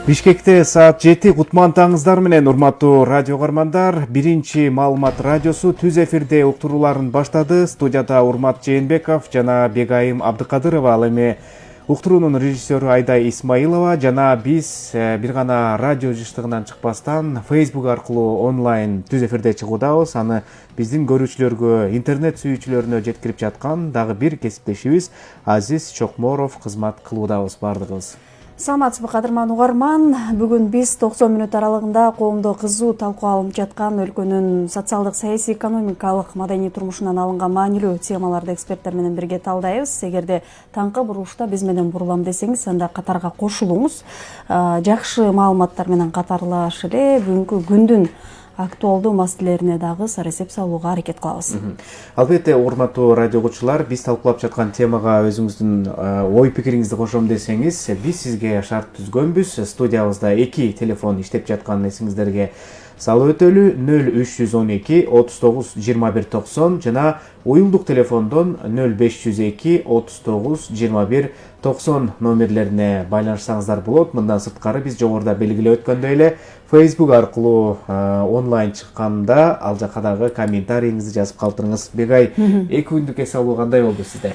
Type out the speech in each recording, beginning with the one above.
Бишкекте саат 7 кутман таңыздар менен урматтуу радио каармандар. Биринчи маалымат радиосу түз эфирде уктурууларын баштады. Студияда Урмат Жээнбеков жана Бегайым Абдыкадырова, ал эми уктуруунун режиссеру Айдай Исмаилова жана биз бир гана радио жыштыгынан чыкпастан Facebook аркылуу онлайн түз эфирде чыгуудабыз. Аны биздин көрүүчүлөргө, интернет сүйүүчүлөрүнө жеткирип жаткан дагы бир кесиптешибиз Азиз Чокморов кызмат кылуудабыз бардыгыбыз. Саламатсызбы кадырман угарман. Бүгүн биз 90 мүнөт аралыгында коомдо кызуу талкуу алынып жаткан өлкөнүн социалдык, саясий, экономикалык, маданий турмушунан алынган маанилүү темаларды эксперттер менен бирге талдайбыз. Эгерде таңкы бурулушта биз менен бурулам десеңиз, анда катарга кошулуңуз. Жакшы маалыматтар менен катарлаш эле бүгүнкү күндүн актуалдуу маселелерине дагы сар эсеп салууга аракет кылабыз. Албетте, урматтуу радио угуучулар, биз талкуулап жаткан темага өзүңүздүн ой пикириңизди кошом десеңиз, биз сизге шарт түзгөнбүз. Студиябызда 2 телефон иштеп жатканын эсиңиздерге салып өтөлү: 0312 39 21 90 жана уюлдук телефондон 0502 39 21 90 номерлерине байланышсаңыздар болот. Мындан сырткары биз жогоруда белгилеп өткөндөй эле Facebook аркылуу онлайн чыкканда ал жака дагы комментарийиңизди жазып калтырыңыз. Бегай, 2 күндүк эс алуу кандай болду сизде?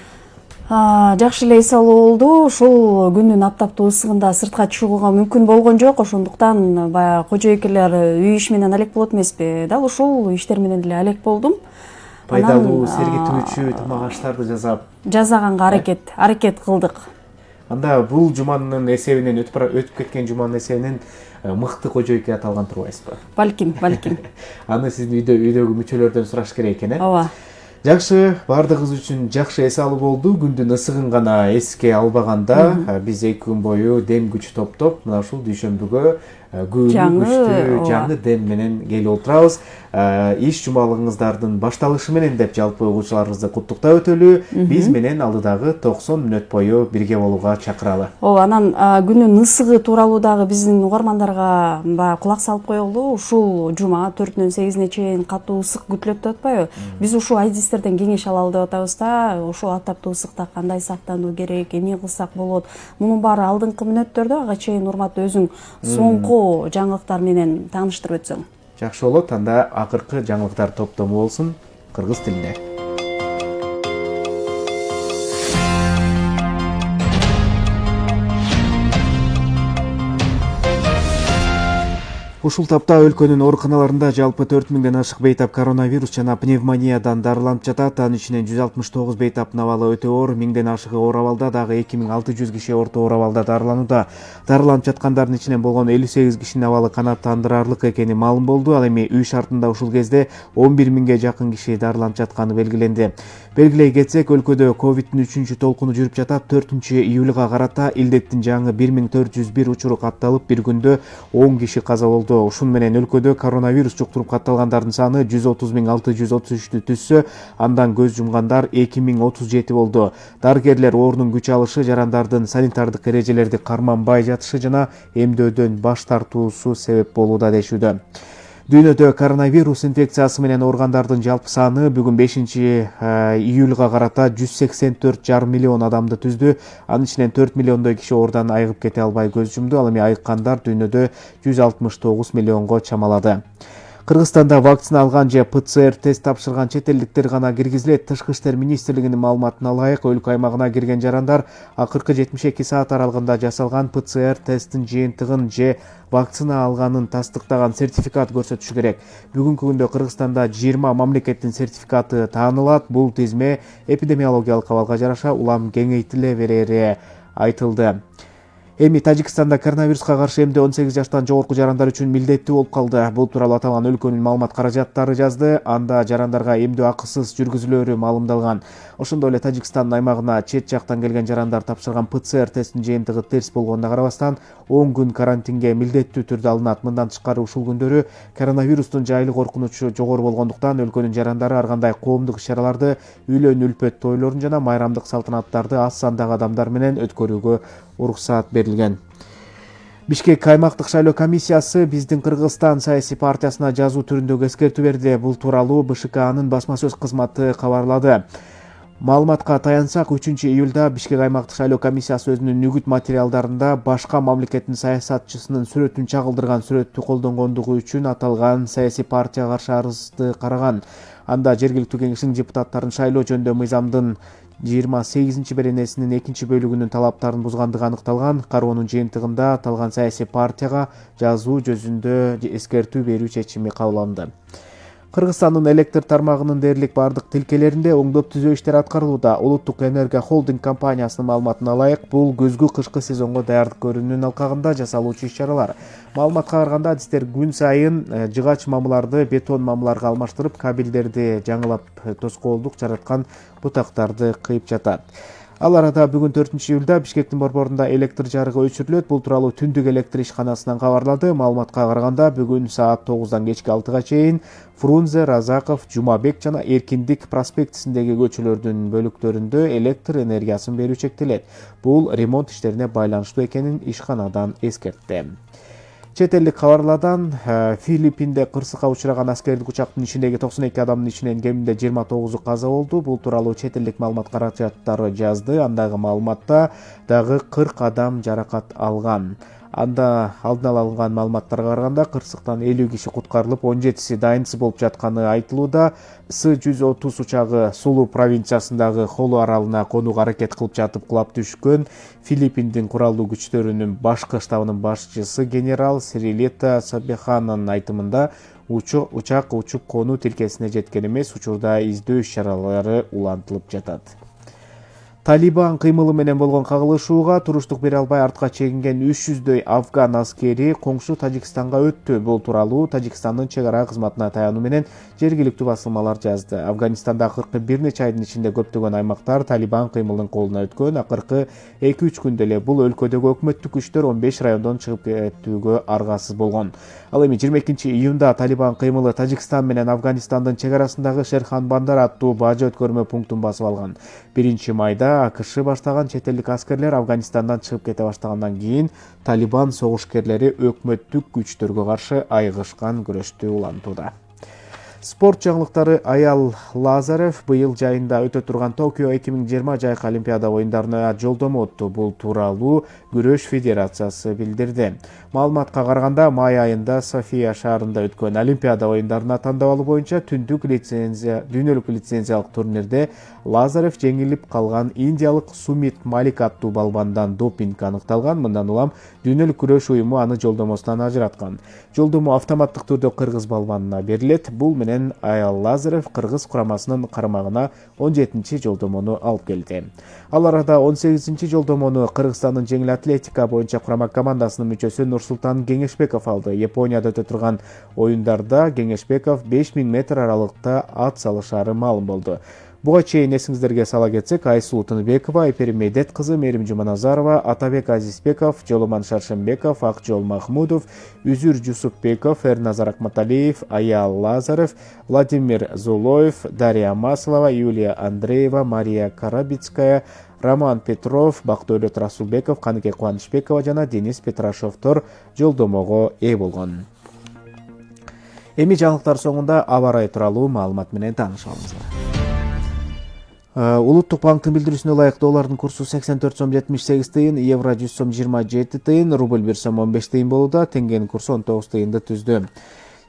Жакшы эле эс алуу болду. Ушул күндүн аптаптуу ысыгында сыртка чыгууга мүмкүн болгон жок. Ошондуктан баягы кожойкелер үй иш менен алек болот эмеспи? Дал ушул иштер менен деле алек болдум. Пайдалуу, сергитүүчү тамак аштарды жасаганга аракет кылдык. Анда бул жуманын эсебинен, өтүп кеткен жуманын эсебинен мыкты кожойке аталган турбайсызбы? Балким. Аны сиздин үйдөгү мүчөлөрдөн сураш керек экен, Ооба. Жакшы, бардыгыбыз үчүн жакшы эс алуу болду. Күндүн ысыгын гана эске албаганда биз 2 күн бою дем күч топтоп, мына ушул дүйшөмбүгө күчтүү жаңы дем менен келип отурабыз. Иш жумалыгыңыздардын башталышы менен деп жалпы угуучуларыбызды куттуктап өтөлү. Биз менен алдыдагы 90 мүнөт бою бирге болууга чакыралы. Анан күнүн ысыгы тууралуу дагы биздин угармандарга кулак салып коелу. Ушул жума 4-нөн 8-ине чейин катуу ысык күтүлөт деп атпайбы? Биз ушул адистерден кеңеш алалы деп атабыз да. Ушул аптаптуу ысыкта кандай сактануу керек, эмне кылсак болот? Мунун баары алдыңкы мүнөттөрдө. Ага чейин урматтуу өзүң соңку жаңылыктар менен тааныштырып өтсөң. Жакшы болот. Анда акыркы жаңылыктар топтому болсун кыргыз тилинде. Ушул тапта өлкөнүн ооруканаларында жалпы 4000ден ашык бейтап коронавирус жана пневмониядан дарыланып жатат. Анын ичинен 169 бейтаптын абалы өтө оор, 1000ден ашыгы оор абалда, дагы 2600 киши орто оор абалда дарыланууда. Дарыланып жаткандардын ичинен болгон 58 кишинин абалы канааттандырарлык экени маалым болду. Ал эми үй шартында ушул кезде 11 миңге жакын киши дарыланып жатканы белгиленди. Белгилей кетсек, өлкөдө ковидтин 3-чү толкуну жүрүп жатат. 4-июлга карата илдеттин жаңы 1401 учуру катталып, бир күндө 10 киши каза болду. Ушун менен өлкөдө коронавирус жуктуруп катталгандардын саны 130.633 түзсө, андан көз жумгандар 2037 болду. Дарыгерлер оорунун күч алышы, жарандардын санитардык эрежелерди карманбай жатышы жана эмдөөдөн баш тартуусу себеп болууда дешүүдө. Дүйнөдө коронавирус инфекциясы менен ооругандардын жалпы саны бүгүн 5-июлга карата 184,5 миллион адамды түздү. Анын ичинен 4 миллиондой киши оордан айыгып кете албай көз жумду. Ал эми айыккандар дүйнөдө 169 миллионго чамалады. Кыргызстанда вакцина алган же ПЦР тест тапшырган чет элдиктер гана киргизилет. Тышкы ыштар министрлигинин маалыматына ылайык, өлкө аймагына кирген жарандар акыркы 72 саат аралыгында жасалган ПЦР тесттин жыйынтыгын же вакцина алганын тастыктаган сертификат көрсөтүшү керек. Бүгүнкү күндө Кыргызстанда 20 мамлекеттин сертификаты таанылат. Бул тизме эпидемиологиялык абалга жараша улам кеңейтиле берери айтылды. Эми Тажикстанда коронавируска каршы эмдөө 18 жаштан жогорку жарандар үчүн милдеттүү болуп калды. Бул тууралуу аталган өлкөнүн маалымат каражаттары жазды. Анда жарандарга эмдөө акысыз жүргүзүлөрү маалымдалган. Ошондой эле Тажикстандын аймагына чет жактан келген жарандар тапшырган ПЦР тесттин жыйынтыгы терс болгонуна карабастан 10 күн карантинге милдеттүү түрдө алынат. Мындан тышкары ушул күндөрү коронавирустун жайылы коркунучу жогору болгондуктан өлкөнүн жарандары ар кандай коомдук иш-чараларды, үйлөн үлпөт тойлорун жана майрамдык салтанаттарды аз сандагы адамдар менен өткөрүүгө уруксаат берилген. Бишкек аймактык шайлоо комиссиясы биздин Кыргызстан саясий партиясына жазуу түрүндөгү эскертүү берди. Бул тууралуу БШКнын басма сөз кызматы кабарлады. Маалыматка таянсак, 3-июлда Бишкек аймактык шайлоо комиссиясы өзүнүн үгүт материалдарында башка мамлекеттин саясатчысынын сүрөтүн чагылдырган сүрөттү колдонгондугу үчүн аталган саясий партияга каршы арызды караган. Анда жергиликтүү кеңештин депутаттарын шайлоо жөнүндө мыйзамдын 28-беренесинин 2-бөлүгүнүн талаптарын бузгандыгы аныкталган. Кароонун жыйынтыгында аталган саясий партияга жазуу жүзүндө эскертүү берүү чечими кабыл алынды. Кыргызстандын электр тармагынын дээрлик бардык тилкелеринде оңдоп түзөө иштери аткарылууда. Улуттук энергия холдинг компаниясынын маалыматына ылайык, бул көзгү кышкы сезонго даярдык көрүүнүн алкагында жасалуучу иш-чаралар. Маалыматка караганда, адистер күн сайын жыгач мамыларды бетон мамыларга алмаштырып, кабелдерди жаңылап тоскоолдук жараткан бутактарды кыйып жатат. Ал арада бүгүн 4-июлда Бишкектин борборунда электр жарыгы өчүрүлөт. Бул тууралуу түндүк электр ишканасынан кабарлады. Маалыматка караганда, бүгүн саат 9-дан кечки 6-га чейин Фрунзе, Разаков, Жумабек жана Эркиндик проспектисиндеги көчөлөрдүн бөлүктөрүндө электр энергиясын берүү чектелет. Бул ремонт иштерине байланыштуу экенин ишканадан эскертти. Чет элдик кабарлардан Филиппинде кырсыкка учураган аскердик учактын ичиндеги 92 адамдын ичинен кеминде 29-у каза болду. Бул тууралуу чет элдик маалымат каражаттары жазды. Андагы маалыматта дагы 40 адам жаракат алган. Анда алдын ала алынган маалыматтарга караганда, кырсыктан 50 киши куткарылып, 17си дайынсыз болуп жатканы айтылууда. С-130 учагы Сулу провинциясындагы Холу аралына конууга аракет кылып жатып кулап түшкөн. Филиппиндин куралдуу күчтөрүнүн башкы штабынын башчысы генерал Сирилета Сабеханын айтымында, учак учуп конуу тилкесине жеткен эмес, учурда издөө иш-чаралары улантылып жатат. Талибан кыймылы менен болгон кагылышууга туруштук бере албай артка чегинген 300дөй афган аскери коңшу Тажикстанга өттү. Бул тууралуу Тажикстандын чек ара кызматына таянуу менен жергиликтүү басылмалар жазды. Афганистанда акыркы бир нече айдын ичинде көптөгөн аймактар Талибан кыймылынын колуна өткөн. Акыркы 2-3 күндө эле бул өлкөдөгү өкмөттүк күчтөр 15 райондон чыгып кетүүгө аргасыз болгон. Ал эми 22-июнда Талибан кыймылы Тажикстан менен Афганистандын чек арасындагы Шерхан Бандар аттуу бажы өткөрмө пунктун басып алган. 1-майда АКШ баштаган чет элдик аскерлер Афганистандан чыгып кете баштагандан кийин Талибан согушкерлери өкмөттүк күчтөргө каршы айыгышкан күрөштү улантууда. Спорт жаңылыктары. Аял Лазарев быйыл жайында өтө турган Токио 2020 жайкы Олимпиада оюндарына жолдомо утту. Бул тууралуу Күрөш федерациясы билдирди. Маалыматка караганда, май айында София шаарында өткөн Олимпиада оюндарына тандап алуу боюнча дүйнөлүк лицензиялык турнирде Лазарев жеңилип калган индиялык Сумит Малик аттуу балбандан допинг аныкталган. Мындан улам дүйнөлүк күрөш уюму аны жолдомосунан ажыраткан. Жолдомо автоматтык түрдө кыргыз балбанына берилет. Бул менен Аял Лазарев кыргыз курамасынын карамагына 17-чи жолдомону алып келди. Ал арада 18-чи жолдомону Кыргызстандын жеңил атлетика боюнча курама командасынын мүчөсү Нурсултан Кеңешбеков алды. Японияда өтө турган оюндарда Кеңешбеков 5000 метр аралыкта ат салышары маалым болду. Буга чейин эсиңиздерге сала кетсек, Айсулуу Тыныбекова, Айпери Медет кызы Мерим Жуманазарова, Атабек Азизбеков, Жоломан Шаршембеков, Акжол Махмудов, Үзүр Жусупбеков, Эрназар Акматалиев, Аял Лазарев, Владимир Зулоев, Дарья Маслова, Юлия Андреева, Мария Карабицкая, Роман Петров, Бактыөлөт Расулбеков, Каныке Кубанычбекова жана Денис Петрашовдор жолдомого ээ болгон. Эми жаңылыктар соңунда аба ырайы тууралуу маалымат менен таанышабыз. Улуттук банктын билдирүүсүнө ылайык доллардын курсу 84 сом 78 тыйын, евро 100 сом 27 тыйын, рубль 1 сом 15 тыйын болууда, теңгенин курсу 19 тыйынды түздү.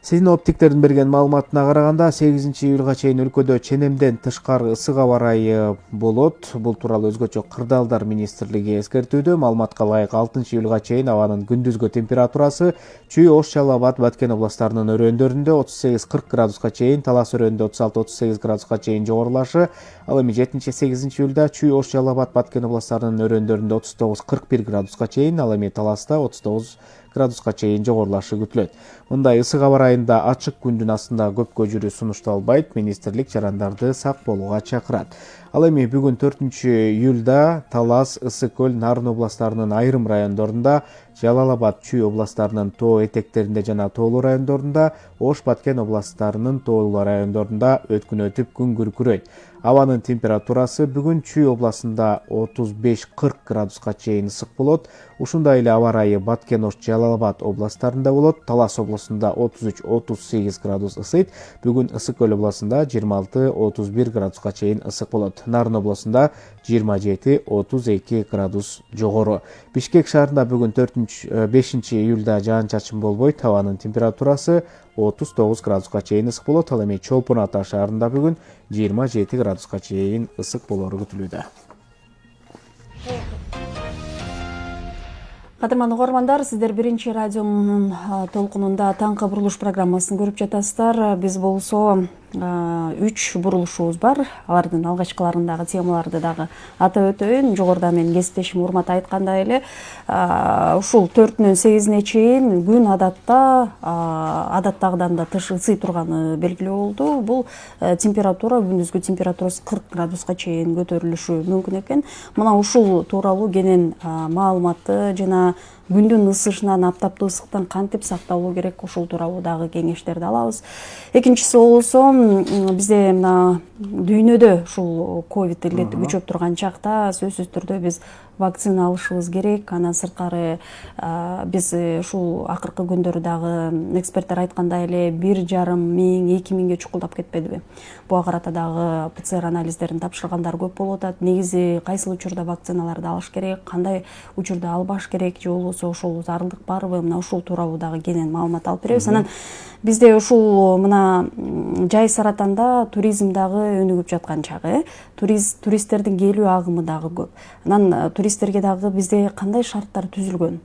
Синоптиктердин берген маалыматына караганда 8-июлга чейин өлкөдө ченемден тышкары ысык аба ырайы болот. Бул тууралуу өзгөчө Кырдаалдар министрлиги эскертүүдө. Маалыматка ылайык 6-июлга чейин абанын күндүзгү температурасы Чүй, Ош, Жалал Абад, Баткен областарынын өрөөндөрүндө 38-40 градуска чейин, Талас өрөөнүндө 36-38 градуска чейин жогорулашы. Ал эми 7-8-июлда Чүй, Ош, Жалал Абад, Баткен областарынын өрөөндөрүндө 39-41 градуска чейин, ал эми Таласта 39 градуска чейин жогорулашы күтүлөт. Мындай ысык аба ырайында ачык күндүн астында көпкө жүрүү сунушталбайт. Министрлик жарандарды сак болууга чакырат. Ал эми бүгүн 4-июлда Талас, Ысык көл, Нарын областарынын айрым райондорунда, Жалал Абад, Чүй областарынын тоо этектеринде жана тоолуу райондорунда, Ош, Баткен областарынын тоолуу райондорунда өткүнөтүп күн күркүрөйт. Абанын температурасы бүгүн Чүй областында 35-40 градуска чейин ысык болот. Ушундай эле аба ырайы Баткен, Ош, Жалал Абад областарында болот. Талас областында 33-38 градус ысыйт. Бүгүн Ысык көл областында 26-31 градуска чейин ысык болот. Нарын областында 27-32 градус жогору. Бишкек шаарында бүгүн 5 июлда жаан-чачын болбойт. Абанын температурасы 39 градуска чейин ысык болот. Ал эми Чолпон Ата шаарында бүгүн 27 градуска чейин ысык болору күтүлүүдө. Кадырман угармандар, сиздер биринчи радионун толкунунда таңкы бурулуш программасын көрүп жатасыздар. Биз болсо 3 бурулушубуз бар. Алардын алгачкыларындагы темаларды дагы атап өтөйүн. Жогоруда мен кесиптешим Урмат айткандай эле, ушул 4-нөн 8-ине чейин күн адаттагыдан да тыш ысый турганы белгилүү болду. Бул температура, күндүзгү температурасы 40 градуска чейин көтөрүлүшү мүмкүн экен. Мына ушул тууралуу кенен маалыматты жана күндүн ысышынан, аптаптуу ысыктан кантип сакталуу керек, ушул тууралуу дагы кеңештерди алабыз. Экинчиси болсо, бизде мына дүйнөдө ушул ковид илдети күчөп турган чакта сөзсүз түрдө биз вакцина алышыбыз керек. Андан сырткары биз ушул акыркы күндөрү дагы эксперттер айткандай эле 1,5–2 чукулдап кетпедиби? Буга карата дагы ПЦР анализдерин тапшыргандар көп болуп атат. Негизи кайсыл учурда вакциналарды алыш керек, кандай учурда албаш керек, же болбосо ушул зарылдык барбы? Мына ушул тууралуу дагы кенен маалымат алып беребиз. Анан бизде ушул мына жай саратанда туризм дагы өнүгүп жаткан чагы, туристтердин келүү агымы дагы көп. Анан туристтерге дагы бизде кандай шарттар түзүлгөн?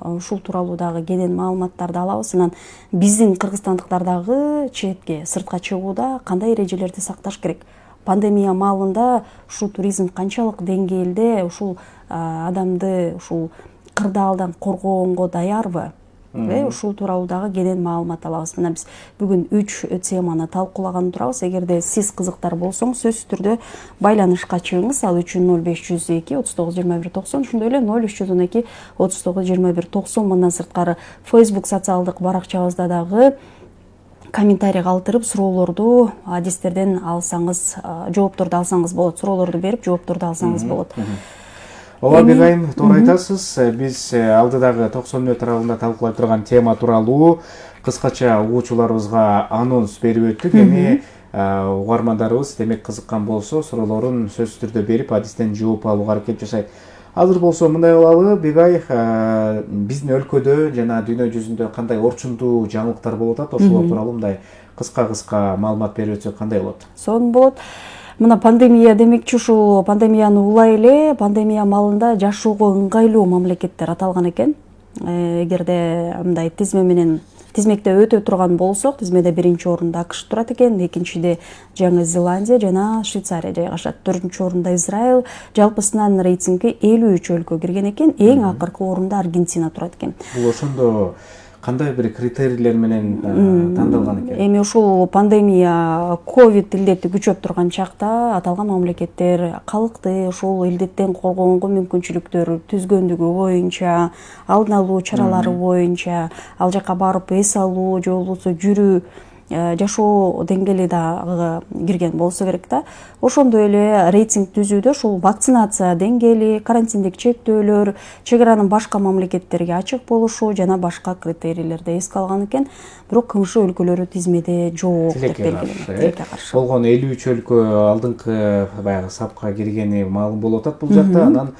Ушул тууралуу дагы кенен маалыматтарды алабыз. Анан биздин кыргызстандыктар дагы четке, сыртка чыгууда кандай эрежелерди сакташ керек? Пандемия маалында ушул туризм канчалык деңгээлде ушул адамды ушул кырдаалдан коргоонго даярбы? Ушул тууралуу дагы кенен маалымат алабыз. Мына биз бүгүн 3 теманы талкуулаган турабыз. Эгерде сиз кызыктар болсоңуз, сөзсүз түрдө байланышка чыгыңыз. Ал үчүн 0502 39 21 90, ошондой эле 0312 39 21 90. Мындан сырткары Facebook социалдык баракчабызда дагы комментарий калтырып, суроолорду адистерден алсаңыз, жоопторду алсаңыз болот. Суроолорду берип, жоопторду алсаңыз болот. Ооба, Бегайым, туура айтасыз. Биз алдыдагы 90 мүнөт аралыгында талкуулай турган тема тууралуу кыскача угуучуларыбызга анонс берип өттүк. Эми угармандарыбыз демек кызыккан болсо, суроолорун сөзсүз түрдө берип, адистен жооп алууга аракет жашайт. Азыр болсо мындай кылалы, Бегай, биздин өлкөдө жана дүйнө жүзүндө кандай орчундуу жаңылыктар болуп атат? Ошолор тууралуу мындай кыска маалымат берип өтсөк кандай болот? Сонун болот. Мына пандемия демекчи, ушул пандемияны улай эле пандемия маалында жашоого ыңгайлуу мамлекеттер аталган экен. Эгерде мындай тизмекте өтө турган болсок, тизмеде биринчи орунда АКШ турат экен, экинчиде Жаңы Зеландия жана Швейцария жайгашат. 4-чү орунда Израиль, жалпысынан рейтингге 53 өлкө кирген экен. Эң акыркы орунда Аргентина турат экен. Бул ошондо кандай бир критерийлер менен тандалган экен? Эми ушул пандемия, ковид илдети күчөп турган чакта аталган мамлекеттер калкты ушул илдеттен коргоонго мүмкүнчүлүктөр түзгөндүгү боюнча, алдын алуу чаралары боюнча, ал жака барып эс алуу же болбосо жүрүү, жашоо деңгээли дагы кирген болсо керек да. Ошондой эле рейтинг түзүүдө ушул вакцинация деңгээли, карантиндик чектөөлөр, чек аранын башка мамлекеттерге ачык болушу жана башка критерийлерди эске алган экен. Бирок КМШ өлкөлөрү тизмеде жок деп белгиленген. Болгон 53 өлкө алдыңкы баягы сапка киргени маалым болуп атат бул жакта. Анан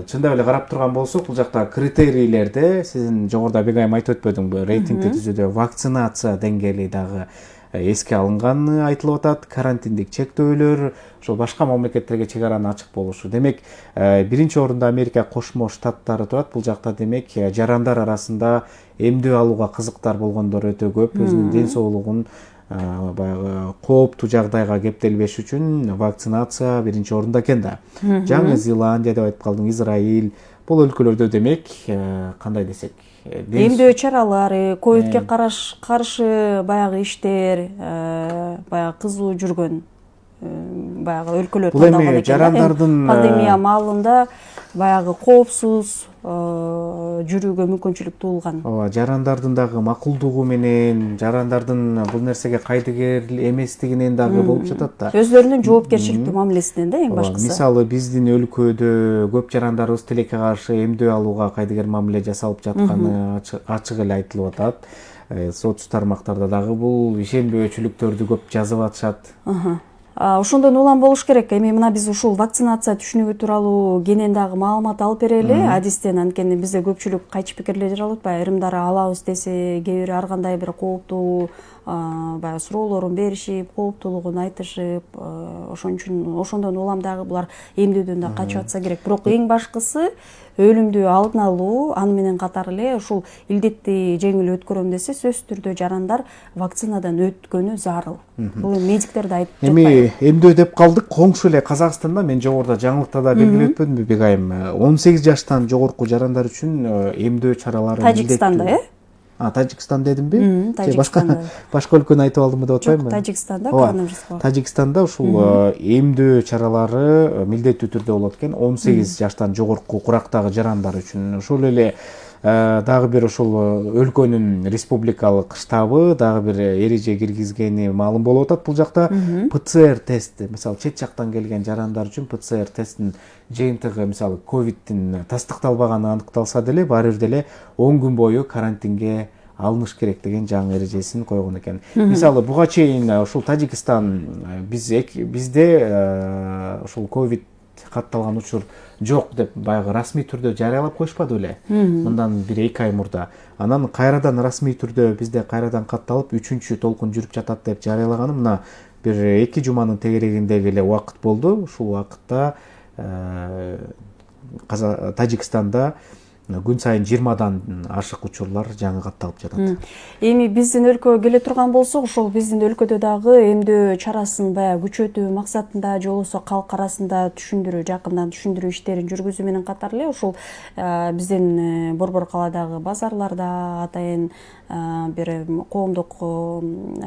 чындап эле карап турган болсок, бул жакта критерийлерде сиздин жогоруда Бегайым айтып өтпөдүңбү? Рейтингди түзүүдө вакцинация деңгээли дагы эске алынганы айтылып атат. Карантиндик чектөөлөр, ошол башка мамлекеттерге чек аранын ачык болушу. Демек, биринчи орунда Америка Кошмо Штаттары турат. Бул жакта демек жарандар арасында эмдөө алууга кызыктар болгондор өтө көп. Өзүнүн ден соолугун баягы кооптуу жагдайга кептелбеш үчүн вакцинация биринчи орунда экен да. Жаңы Зеландия деп айтып калдың, Израиль. Бул өлкөлөрдө демек кандай десек, эмдөө чаралары, ковидке каршы баягы иштер, баягы кызуу жүргөн баягы өлкөлөр тандалган экен. Жарандардын пандемия маалында баягы коопсуз жүрүүгө мүмкүнчүлүк туулган. Ооба, жарандардын дагы макулдугу менен, жарандардын бул нерсеге кайдыгер эместигинен дагы болуп жатат да. Өздөрүнүн жоопкерчиликтүү мамилесинен да эң башкысы. Мисалы биздин өлкөдө көп жарандарыбыз тилекке каршы эмдөө алууга кайдыгер мамиле жасалып жатканы ачык эле айтылып атат. Соц тармактарда дагы бул ишенбөөчүлүктөрдү көп жазып атышат. Ошондон улам болуш керек. Эми мына биз ушул вакцинация түшүнүгү тууралуу кенен дагы маалымат алып берели адистен. Анткени бизде көпчүлүк кайчы пикирлер жаралып атпайбы, айрымдары алабыз десе, кээ бири ар кандай бир кооптуу баягы суроолорун беришип, кооптуулугун айтышып, ошондон улам дагы булар эмдөөдөн да качып атса керек. Бирок эң башкысы өлүмдү алдын алуу, аны менен катар эле ушул илдетти жеңил өткөрөм десе, сөзсүз түрдө жарандар вакцинадан өткөнү зарыл. Бул медиктер да айтып жатпайбы. Эми эмдөө деп калдык, коңшу эле Казакстанда, мен жогоруда жаңылыкта да белгилеп өтпөдүмбү Бегайым, 18 жаштан жогорку жарандар үчүн эмдөө чаралары Тажикстанда, Тажикстан дедимби? Тажикстанда. Башка өлкөнү айтып алдымбы деп атпайбымы? Жок, Тажикстанда коронавирус. Тажикстанда ушул эмдөө чаралары милдеттүү түрдө болот экен 18 жаштан жогорку курактагы жарандар үчүн. Ошол эле дагы бир ушул өлкөнүн республикалык штабы дагы бир эреже киргизгени маалым болуп атат. Бул жакта ПЦР тести, мисалы чет жактан келген жарандар үчүн ПЦР тестин жыйынтыгы, мисалы ковидтин тастыкталбаганы аныкталса деле, баары бир деле 10 күн бою карантинге алыныш керек деген жаңы эрежесин койгон экен. Мисалы буга чейин ушул Тажикстан бизде ушул ковид катталган учур жок деп баягы расмий түрдө жарыялап коюшпады беле? Мындан 1-2 ай мурда. Анан кайрадан расмий түрдө бизде кайрадан катталып 3-чү толкун жүрүп жатат деп жарыялаганы мына бир 2 жуманын тегерегиндеги эле убакыт болду. Ушул убакытта Тажикстанда күн сайын 20дан ашык учурлар жаңы катталып жатат. Эми биздин өлкөгө келе турган болсок, ошол биздин өлкөдө дагы эмдөө чарасын баягы күчөтүү максатында же болбосо калк арасында жакындан түшүндүрүү иштерин жүргүзүү менен катар эле ушул биздин Борбор калаадагы базарларда, атайын бир коомдук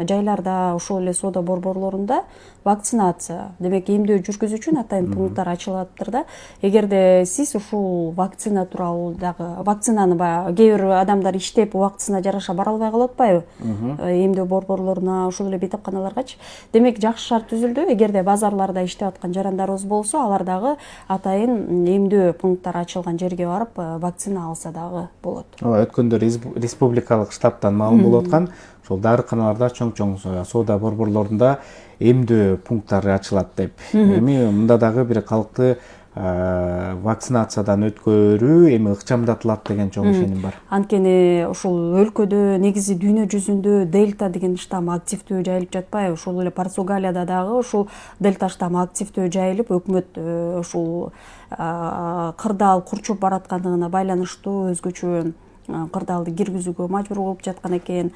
жайларда, ошол эле соода борборлорунда вакцинация, демек эмдөө жүргүзүү үчүн атайын пункттар ачылаптыр да. Эгерде сиз ушул вакцина тууралуу вакцинаны баягы кээ бир адамдар иштеп убактысына жараша бара албай калып атпайбы? Эмдөө борборлоруна, ошол эле бейтапканаларгачы. Демек жакшы шарт түзүлдү. Эгерде базарларда иштеп аткан жарандарыбыз болсо, алар дагы атайын эмдөө пункттары ачылган жерге барып вакцина алса дагы болот. Ооба, өткөндө республикалык штабтан маалым болуп аткан, ошол дарыканаларда, чоң соода борборлорунда эмдөө пункттары ачылат деп. Эми мында дагы бир калкты вакцинациядан өткөрүү эми ыкчамдатылат деген чоң ишеним бар. Анткени ушул өлкөдө негизи дүйнө жүзүндө дельта деген штам активдүү жайылып жатпайбы? Ошол эле Португалияда дагы ушул дельта штамы активдүү жайылып, өкмөт ушул кырдаал курчуп бараткандыгына байланыштуу өзгөчө кырдаалды киргизүүгө мажбур болуп жаткан экен.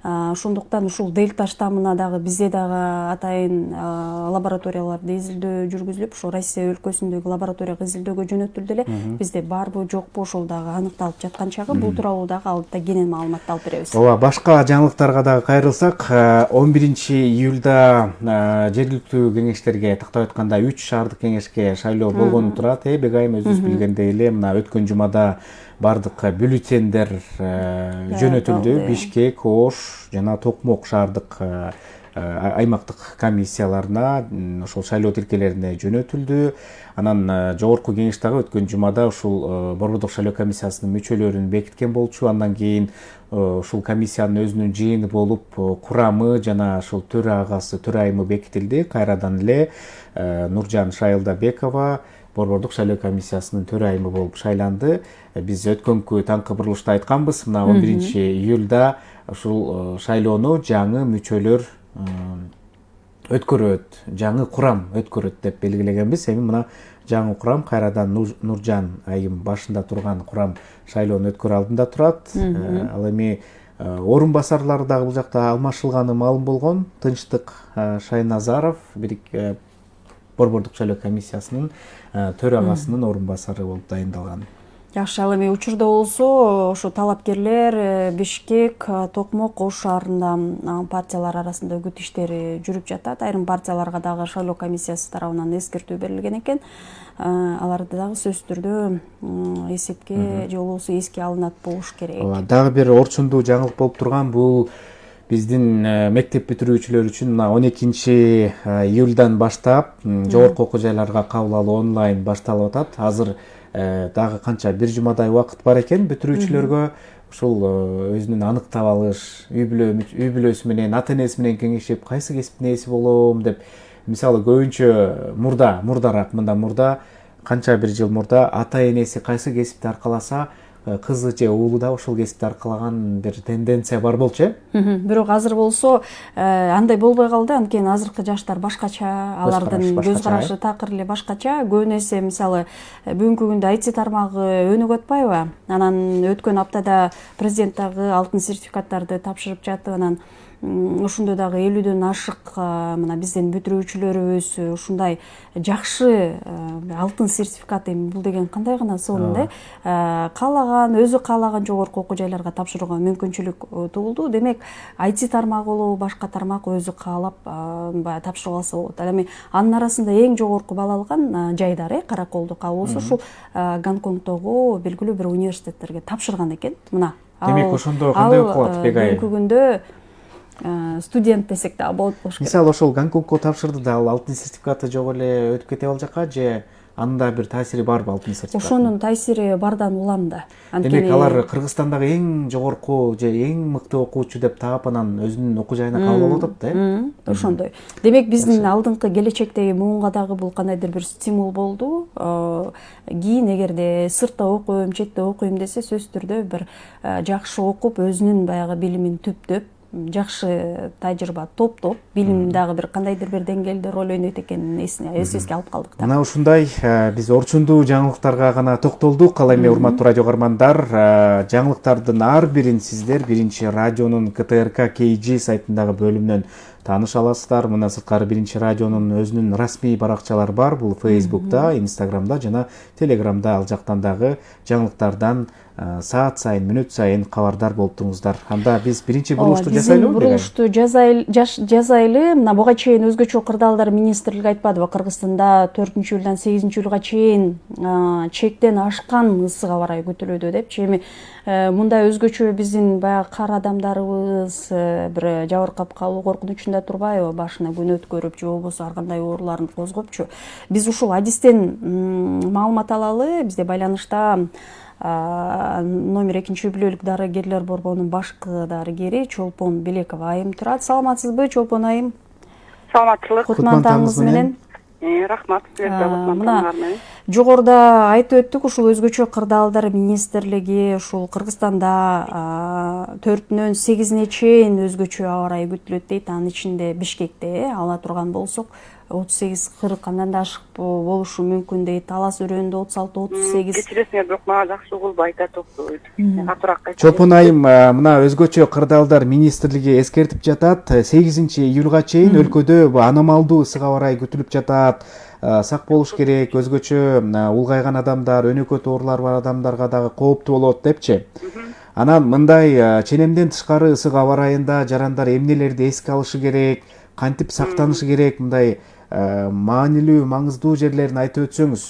Ошондуктан ушул дельта штамына дагы бизде дагы атайын лабораторияларда изилдөө жүргүзүлүп, ошо Россия өлкөсүндөгү лабораторияга изилдөөгө жөнөтүлдү эле. Бизде барбы жокпу ошол дагы аныкталып жаткан чагы, бул тууралуу дагы алда кенен маалыматты алып беребиз. Ооба, башка жаңылыктарга дагы кайрылсак, 11-июлда жергиликтүү кеңештерге тактап айтканда 3 шаардык кеңешке шайлоо болгону турат. Бегайым өзүбүз билгендей эле мына өткөн жумада бардык бюллетендер жөнөтүлдү. Бишкек, Ош жана Токмок шаардык аймактык комиссияларына ошол шайлоо тилкелерине жөнөтүлдү. Анан жогорку кеңеш дагы өткөн жумада ушул борбордук шайлоо комиссиясынын мүчөлөрүн бекиткен болчу. Андан кийин ушул комиссиянын өзүнүн жыйыны болуп, курамы жана ушул төрагасы, төрайымы бекитилди. Кайрадан эле Нуржан Шайылдабекова борбордук шайлоо комиссиясынын төрайымы болуп шайланды. Биз өткөнкү таңкы бурулушта айтканбыз, мына 11-июлда ушул шайлоону жаңы мүчөлөр өткөрөт, жаңы курам өткөрөт деп белгилегенбиз. Эми мына жаңы курам кайрадан Нуржан айым башында турган курам шайлоону өткөрүү алдында турат. Ал эми орун басарлары дагы бул жакта алмашылганы маалым болгон. Тынчтык Шайназаров борбордук шайлоо комиссиясынын төрагасынын орун басары болуп дайындалган. Жакшы, ал эми учурда болсо ошо талапкерлер Бишкек, Токмок, Ош шаарында партиялар арасында үгүт иштери жүрүп жатат. Айрым партияларга дагы шайлоо комиссиясы тарабынан эскертүү берилген экен. Аларды дагы сөзсүз түрдө эсепке же болбосо эске алынат болуш керек. Дагы бир орчундуу жаңылык болуп турган, бул биздин мектеп бүтүрүүчүлөр үчүн мына 12-июлдан баштап жогорку окуу жайларга кабыл алуу онлайн башталып атат. Азыр дагы канча бир жумадай убакыт бар экен бүтүрүүчүлөргө ушул өзүнүн аныктап алыш, үй бүлөсү менен, ата энеси менен кеңешип, кайсы кесиптин ээси болом деп мисалы көбүнчө мурда канча бир жыл мурда ата энеси кайсы кесипти аркаласа кызы же уулу да ошол кесипти аркалаган бир тенденция бар болчу бирок азыр болсо андай болбой калды. Анткени азыркы жаштар башкача, алардын көз карашы такыр эле башкача. Көбүн эсе мисалы бүгүнкү күндө IT тармагы өнүгүп атпайбы? Анан өткөн аптада президент дагы алтын сертификаттарды тапшырып жатты. Анан ошондо дагы 50дөн ашык мына биздин бүтүрүүчүлөрүбүз ушундай жакшы алтын сертификат. Эми бул деген кандай гана сонун да? Өзү каалаган жогорку окуу жайларга тапшырууга мүмкүнчүлүк туулду. Демек IT тармагы болобу, башка тармак өзү каалап баягы тапшырып алса болот. Ал эми анын арасында эң жогорку балл алган жайдар Караколдук ал болсо ушул Гонконгдогу белгилүү бир университеттерге тапшырган экен. Мына демек ошондо кандай окуп атат Бегай? Бүгүнкү күндө студент десек да болот болуш керек. Мисалы ошол Гонконгко тапшырды да, ал алтын сертификаты жок эле өтүп кете ал жака же анын да бир таасири барбы алтын сертификат? Ошонун таасири бардан улам да. Демек алар Кыргызстандагы эң жогорку же эң мыкты окуучу деп таап анан өзүнүн окуу жайына кабыл алып атат да. Ошондой. Демек биздин алдыңкы келечектеги муунга дагы бул кандайдыр бир стимул болду. Кийин эгерде сыртта окуйм, четте окуйм десе сөзсүз түрдө бир жакшы окуп, өзүнүн баягы билимин түптөп, жакшы тажрыйба топтоп, билим дагы бир кандайдыр бир деңгээлде роль ойнойт экенин эсибизге алып калдык да. Мына ушундай биз орчундуу жаңылыктарга гана токтолдук. Ал эми урматтуу радио каармандар, жаңылыктардын ар бирин сиздер биринчи радионун КТРК KG сайтындагы бөлүмүнөн тааныша аласыздар. Мына сырткары биринчи радионун өзүнүн расмий баракчалары бар. Бул Facebook'та, Instagram'да жана Telegram'да. Ал жактан дагы жаңылыктардан саат сайын, мүнөт сайын кабардар болуп туруңуздар. Анда биз биринчи бурулушту жасайлыбы? Бурулушту жасайлы. Мына буга чейин өзгөчө кырдаалдар министрлиги айтпадыбы? Кыргызстанда 4-июлдан 8-июлга чейин чектен ашкан ысык аба ырайы күтүлүүдө депчи. Эми мындай өзгөчө биздин баягы кар адамдарыбыз бир жабыркап калуу коркунучунда турбайбы? Башына күн өткөрүп же болбосо ар кандай ооруларын козгопчу. Биз ушул адистен маалымат алалы. Бизде байланышта номер 2 үй бүлөлүк дарыгерлер борборунун башкы дарыгери Чолпон Белекова айым турат. Саламатсызбы, Чолпон айым? Саламатчылык. Кутман-таңыңыз менен. Рахмат. Мына жогоруда айтып өттүк, ушул өзгөчө кырдаалдар министрлиги ушул Кыргызстанда 4-нөн 8-ине чейин өзгөчө аба ырайы күтүлөт дейт. Анын ичинде Бишкекте ала турган болсок 38-40 андан да ашык болушу мүмкүн дейт. Талас өрөөнүндө 36-38. Кечиресиңер, бирок мага жакшы угулбай айтат окуйт. Атыраак айтат. Чолпон айым, мына өзгөчө кырдаалдар министрлиги эскертип жатат. 8-июлга чейин өлкөдө аномалдуу ысык аба ырайы күтүлүп жатат. Сак болуш керек, өзгөчө улгайган адамдар, өнөкөт оорулар бар адамдарга дагы кооптуу болот депчи. Анан мындай ченемден тышкары ысык аба ырайында жарандар эмнелерди эске алышы керек, кантип сактанышы керек, мындай маанилүү, маңыздуу жерлерин айтып өтсөңүз.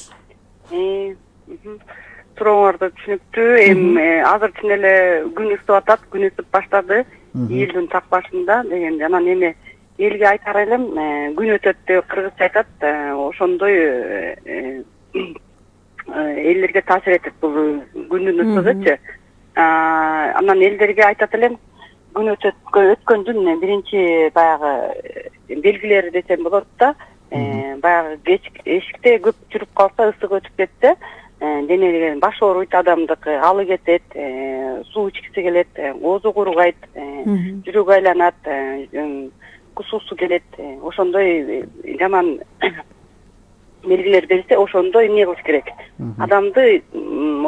Сурооңорду түшүнүктүү. Эми азыр чын эле күн ысып атат, күн ысып баштады. Июлдун так башында дегенде анан эми элге айтар элем, күн өтөт деп кыргызча айтат, ошондой элдерге таасир этет бул күндүн ысыгычы. Анан элдерге айтат элем, күн өткөндүн биринчи баягы белгилери десем болот да, баягы эшикте көп жүрүп калса ысык өтүп кетсе, денеге баш ооруйт адамдыкы, алы кетет, суу ичкиси келет, оозу кууругайт, жүрөгү айланат, кусуусу келет. Ошондой жаман белгилер берсе, ошондой эмне кылыш керек? Адамды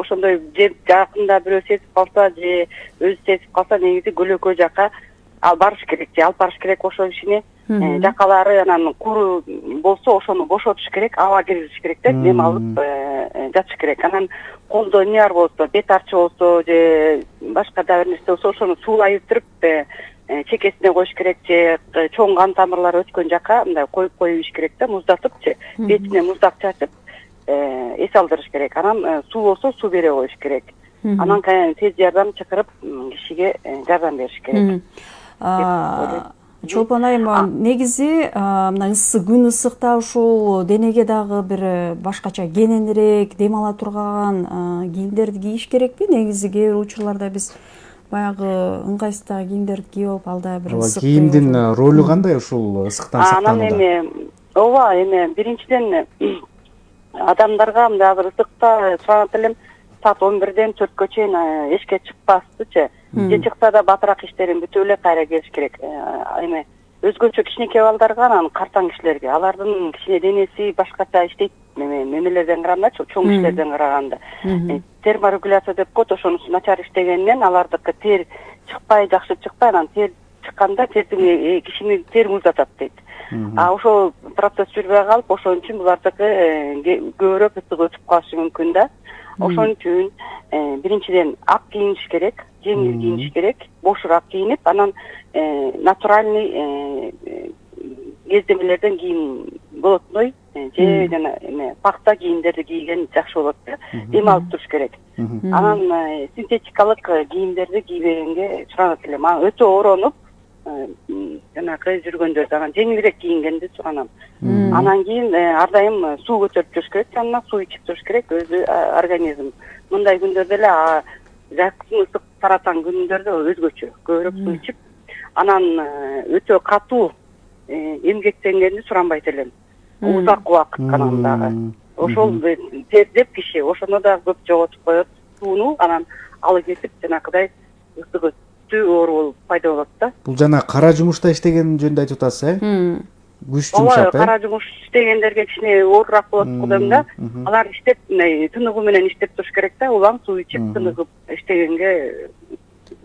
ошондой же жакында бирөө сезип калса, же өзү сезип калса, негизи көлөкө жака барыш керек, же алып барыш керек ошол кишини. Жакалары анан куру болсо, ошону бошотуш керек, аба киргизиш керек да, дем алып жатыш керек. Анан колдо эмне бар болсо, бет арчы болсо, же башка да бир нерсе болсо, ошону суулай өтүрүп чекесине коюш керек, же чоң кан тамырлары өткөн жака мындай коюп коюш керек да, муздатыпчы, бетине муздак чачып эс алдырыш керек. Анан суу болсо суу бере коюш керек. Анан тез жардам чакырып кишиге жардам бериш керек. Чолпон айым, негизи мына күн ысыкта ушул денеге дагы бир башкача кененирээк дем ала турган кийимдерди кийиш керекпи? Негизи кээ бир учурларда биз баягы ыңгайсыздагы кийимдерди кийип алып, алда бир ысык. Кийимдин ролу кандай ушул ысыктан сактанууда? Анан эми ооба эми биринчиден адамдарга мындай азыр ысыкта суранат элем саат 11ден 4кө чейин эшикке чыкпастычы же чыкса да батыраак иштерин бүтүп эле кайра келиш керек. Эми өзгөчө кичинекей балдарга анан картаң кишилерге алардын кичине денеси башкача иштейт немелерден караганда, чоң кишилерден караганда. Терморегуляция деп коет, ошонусу начар иштегенинен алардыкы тер чыкпай, жакшы чыкпай, анан тер чыкканда тердин кишинин тер муздатат дейт. Ошол процесс жүрбөй калып, ошон үчүн булардыкы көбүрөөк ысык өтүп калышы мүмкүн да. Ошон үчүн биринчиден ак кийиниш керек, жеңил кийиниш керек, бошураак кийинип, анан натуральный кездемелерден кийим болотной же жана пахта кийимдерди кийген жакшы болот да. Дем алып туруш керек. Анан синтетикалык кийимдерди кийбегенге суранат элем. Өтө оронуп жанагы жүргөндөрдү анан жеңилирээк кийингенди суранам. Анан кийин ар дайым суу көтөрүп туруш керек, жанына суу ичип туруш керек өзү организм. Мындай күндөрдө эле жакын ысык таратан күндөрдө өзгөчө көбүрөөк суу ичип, анан өтө катуу эмгектенгенди суранбайт элем. Узак убакыт анан дагы. Ошол тердеп киши ошону да көп жоготуп коет сууну, анан алы кетип жанагыдай ысык оору пайда болот да. Бул жана кара жумушта иштеген жөнүндө айтып атасыз, күч жумшап, кара жумуш иштегендерге кичине оорураак болот кудем да. Алар иштеп, тыныгуу менен иштеп туруш керек да, улам суу ичип тыныгып иштегенге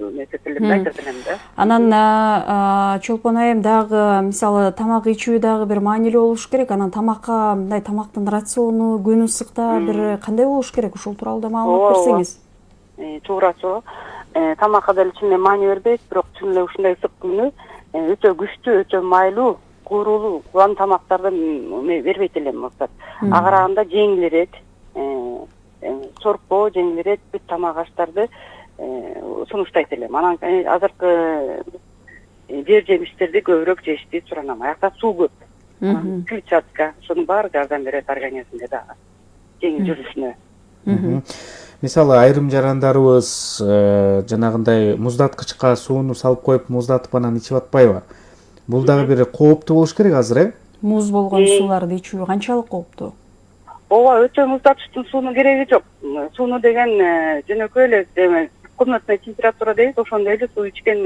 айтат элем да. Анан Чолпон айым дагы мисалы тамак ичүү дагы бир маанилүү болуш керек. Анан тамакка мындай тамактын рациону күн ысыкта бир кандай болуш керек? Ушул тууралуу да маалымат берсеңиз. Туура. Тамакка деле чын эле маани бербейт, бирок чын эле ушундай ысык күнү өтө күчтүү, өтө майлуу, куурулуу улам тамактарды бербейт элем максат. Агараганда жеңилирээк, сорпо, жеңилирээк бүт тамак аштарды сунуштайт элем. Анан азыркы жер жемиштерди көбүрөөк жешти суранам. Аякта суу көп. Клетчатка, ошонун баары жардам берет организмге дагы. Жеңил жүрүшүнө. Мисалы айрым жарандарыбыз жанагындай муздаткычка сууну салып коюп муздатып анан ичип атпайбы? Бул дагы бир кооптуу болуш керек азыр, Муз болгон сууларды ичүү канчалык кооптуу? Ооба, өтө муздатыштын суунун кереги жок. Сууну деген жөнөкөй эле комнатная температура дейт, ошондой эле суу ичкен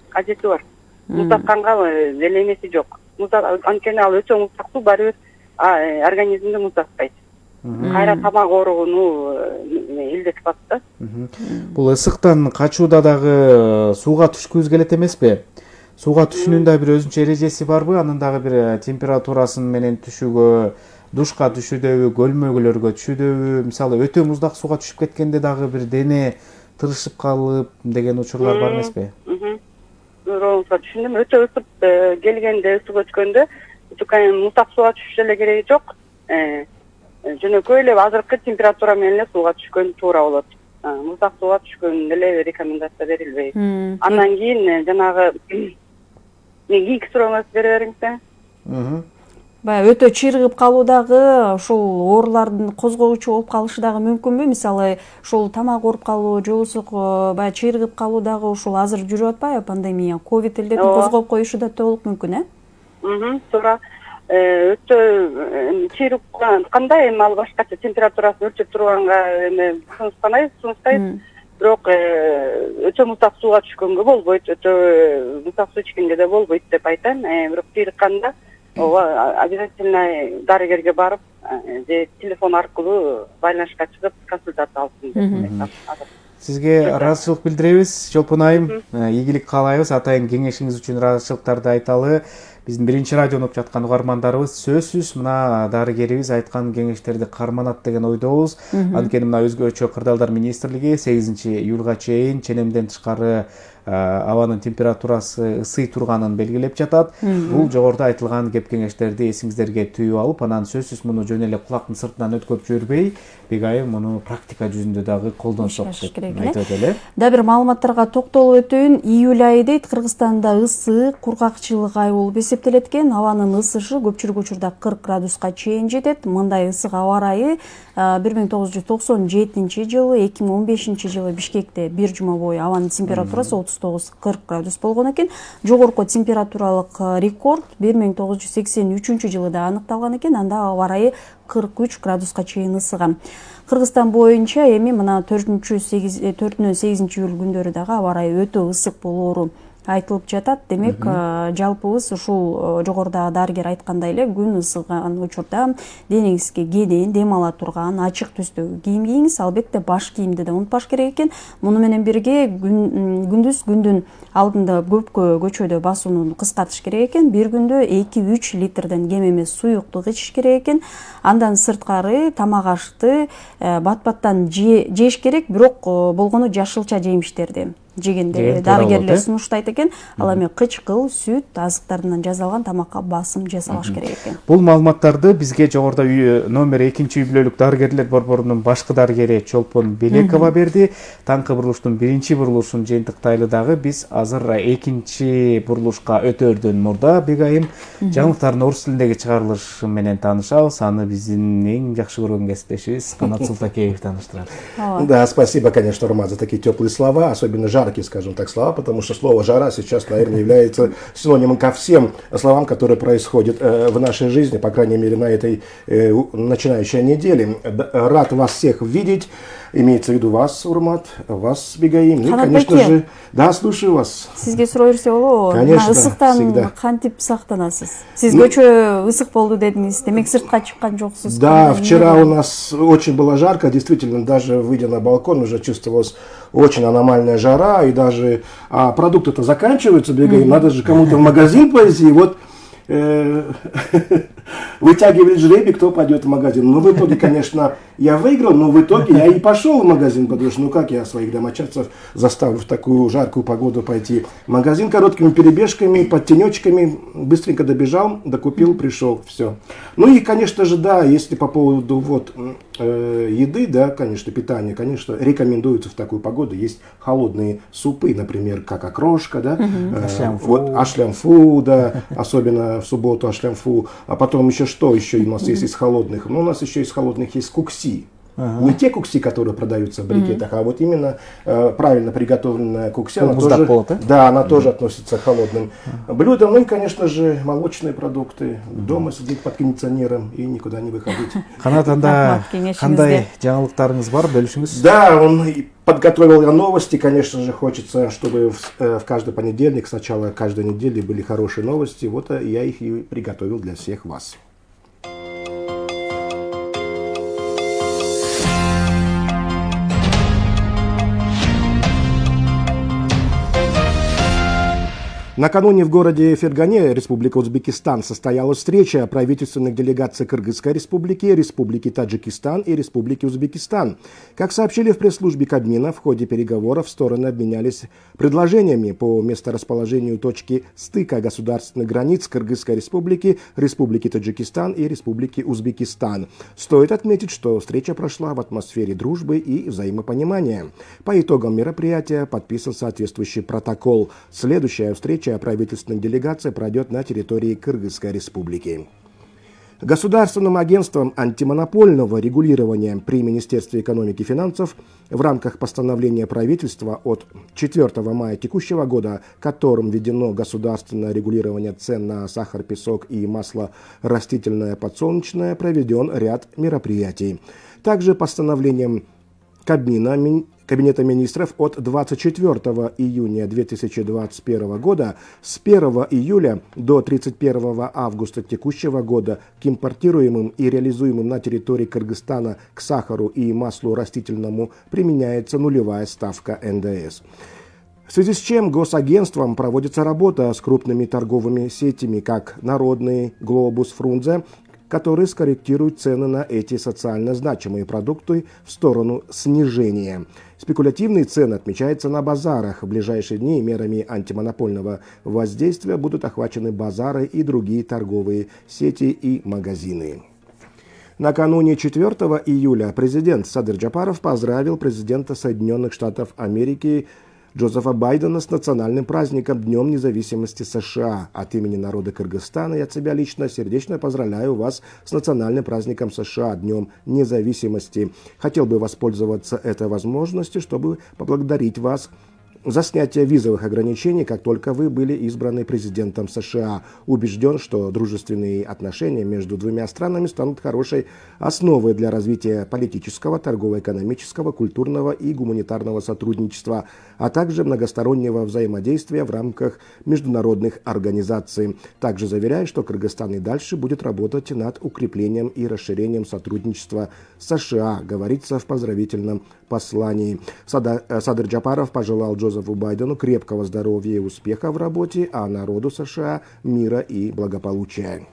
кажети бар. Муздатканга деле эмеси жок. Анткени ал өтө муздак суу баары бир организмди муздатпайт. Кайра тамак ооругуну илдетип атат да. Бул ысыктан качууда дагы сууга түшкүбүз келет эмеспи? Сууга түшүүнүн да бир өзүнчө эрежеси барбы? Анын дагы бир температурасын менен түшүүгө, душка түшүүдөбү, көлмөгөлөргө түшүүдөбү? Мисалы өтө муздак сууга түшүп кеткенде дагы бир дене тырышып калып деген учурлар бар эмеспи? Ооба, түшүндүм. Өтө ысып келгенде, ысык өткөндө муздак сууга түшүш эле кереги жок. Жөнөкөй эле азыркы температура менен эле сууга түшкөн туура болот. Муздак сууга түшкөн эле рекомендация берилбейт. Андан кийин жанагы кийинки сурооңузду бере бериңизби? Баягы өтө чыйрыгып калуу дагы ушул оорулардын козгоочу болуп калышы дагы мүмкүнбү? Мисалы, ушул тамак ооруп калуу, же болбосо баягы чыйрыгып калуу дагы ушул азыр жүрүп атпайбы пандемия? Ковид илдетин козгоп коюшу да толук мүмкүн, Туура. Өтө чыйрып кандай эми ал башкача температурасын өлчөп турганга сунуштайт. Бирок өтө муздак сууга түшкөнгө болбойт, өтө муздак суу ичкенге да болбойт деп айтам. Бирок чыйрыкканда обязательно дарыгерге барып, же телефон аркылуу байланышка чыгып консультация алсын. Сизге ыраазычылык билдиребиз, Чолпон айым. Ийгилик каалайбыз. Атайын кеңешиңиз үчүн ыраазычылыктарды айталы. Биздин биринчи радиону угуп жаткан угармандарыбыз сөзсүз мына дарыгерибиз айткан кеңештерди карманат деген ойдобуз. Анткени мына өзгөчө кырдаалдар министрлиги 8-июлга чейин ченемден тышкары абанын температурасы ысый турганын белгилеп жатат. Бул жогоруда айтылган кеп кеңештерди эсиңиздерге түйүп алып, анан сөзсүз муну жөн эле кулактын сыртынан өткөп жүрбөй, бегайым муну практика жүзүндө дагы колдонсок деп айтып эле. Да бир маалыматтарга токтолуп өтөйүн. Июль айы дейт Кыргызстанда ысык, кургакчылык ай болуп эсептелет экен. Абанын ысышы көпчүлүк учурда 40 градуска чейин жетет. Мындай ысык аба ырайы 1997 жылы, 2015 жылы Бишкекте бир жума бою абанын температурасы 39-40 градус болгон экен. Жогорку температуралык рекорд 1983 жылыда аныкталган экен. Анда аба ырайы 43 градуска чейин ысыган. Кыргызстан боюнча эми мына 4-8 июль күндөрү дагы аба ырайы өтө ысык болоору айтылып жатат. Демек, жалпыбыз ушул жогоруда дарыгер айткандай эле күн ысыган учурда денеңизге кенен дем ала турган ачык түстөгү кийим кийиңиз. Албетте баш кийимди да унутпаш керек экен. Муну менен бирге күндүз күндүн алдында көпкө көчөдө басууну кыскартыш керек экен. Бир күндө 2-3 литрден кем эмес суюктук ичиш керек экен. Андан сырткары тамак ашты бат-баттан жеш керек, бирок болгону жашылча жемиштерди жегенде дарыгерлер сунуштайт экен. Ал эми кычкыл, сүт, азыктардан жасалган тамакка басым жасабаш керек экен. Бул маалыматтарды бизге жогоруда номер 2-үй бүлөлүк дарыгерлер борборунун башкы дарыгери Чолпон Белекова берди. Таңкы бурулуштун 1-чи бурулушун жыйынтыктайлы дагы биз азыр 2-чи бурулушка өтөөрдөн мурда Бегайым жаңылыктардын орус тилиндеги чыгарылышы менен таанышабыз. Аны биздин эң жакшы көргөн кесиптешибиз Канат Султакеев тааныштырат. Да, спасибо, конечно, Роман, за такие теплые слова, особенно жаркие, скажем так, слова, потому что слово «жара» сейчас, наверное, является синонимом ко всем словам, которые происходят в нашей жизни, по крайней мере, на этой начинающей неделе. Рад вас всех видеть. Имеется в виду вас, Урмат, вас, Бегаим. И, конечно же, да, слушаю вас. Сизге суроо берсе болобу? Конечно, ысыктан всегда. кантип сактанасыз? Сиз көчө ысык болду дедиңиз, демек сыртка чыккан жоксуз. Да, вчера у нас очень было жарко, действительно, даже выйдя на балкон, уже чувствовалась очень аномальная жара, и даже продукты-то заканчиваются, Бегаим, надо же кому-то в магазин пойти, и вот вытягивали жребий, кто пойдет в магазин. Но в итоге, конечно, я выиграл, но в итоге я и пошел в магазин, потому что, ну как я своих домочадцев заставлю в такую жаркую погоду пойти в магазин короткими перебежками, под тенечками, быстренько добежал, докупил, пришел, все. Ну и, конечно же, да, если по поводу вот еды, да, конечно, питания, конечно, рекомендуется в такую погоду есть холодные супы, например, как окрошка, да, вот ашлямфу, да, особенно в субботу ашлямфу, а потом еще что еще у нас есть из холодных? Ну, у нас еще из холодных есть кукси. Не те кукси, которые продаются в брикетах, а вот именно правильно приготовленная кукси, она тоже, да, она тоже относится к холодным блюдам. Ну и, конечно же, молочные продукты. Дома сидеть под кондиционером и никуда не выходить. Канатанда кандай жаңылыктарыңыз бар, бөлүшүңүз? Да, он подготовил я новости. Конечно же, хочется, чтобы в каждый понедельник, сначала каждой недели были хорошие новости. Вот я их и приготовил для всех вас. Накануне в городе Фергане, Республика Узбекистан, состоялась встреча правительственных делегаций Кыргызской Республики, Республики Таджикистан и Республики Узбекистан. Как сообщили в пресс-службе Кабмина, в ходе переговоров стороны обменялись предложениями по месторасположению точки стыка государственных границ Кыргызской Республики, Республики Таджикистан и Республики Узбекистан. Стоит отметить, что встреча прошла в атмосфере дружбы и взаимопонимания. По итогам мероприятия подписан соответствующий протокол. Следующая встреча правительственных делегаций пройдет на территории Кыргызской Республики. Государственным агентством антимонопольного регулирования при Министерстве экономики и финансов в рамках постановления правительства от 4 мая текущего года, которым введено государственное регулирование цен на сахар, песок и масло растительное подсолнечное, проведен ряд мероприятий. Также постановлением Кабинета министров от 24 июня 2021 года с 1 июля до 31 августа текущего года к импортируемым и реализуемым на территории Кыргызстана к сахару и маслу растительному применяется нулевая ставка НДС. В связи с чем госагентством проводится работа с крупными торговыми сетями, как Народный, Глобус, Фрунзе, которые скорректируют цены на эти социально значимые продукты в сторону снижения. Спекулятивные цены отмечаются на базарах. В ближайшие дни мерами антимонопольного воздействия будут охвачены базары и другие торговые сети и магазины. Накануне 4 июля президент Садыр Джапаров поздравил президента Соединенных Штатов Америки Джозефа Байдена с национальным праздником Днем независимости США. От имени народа Кыргызстана и от себя лично сердечно поздравляю вас с национальным праздником США, Днем независимости. Хотел бы воспользоваться этой возможностью, чтобы поблагодарить вас за снятие визовых ограничений, как только вы были избраны президентом США. Убежден, что дружественные отношения между двумя странами станут хорошей основой для развития политического, торгово-экономического, культурного и гуманитарного сотрудничества, а также многостороннего взаимодействия в рамках международных организаций. Также заверяю, что Кыргызстан и дальше будет работать над укреплением и расширением сотрудничества с США, говорится в поздравительном послании. Садыр Джапаров пожелал Джозефу Байдену крепкого здоровья и успеха в работе, а народу США мира и благополучия.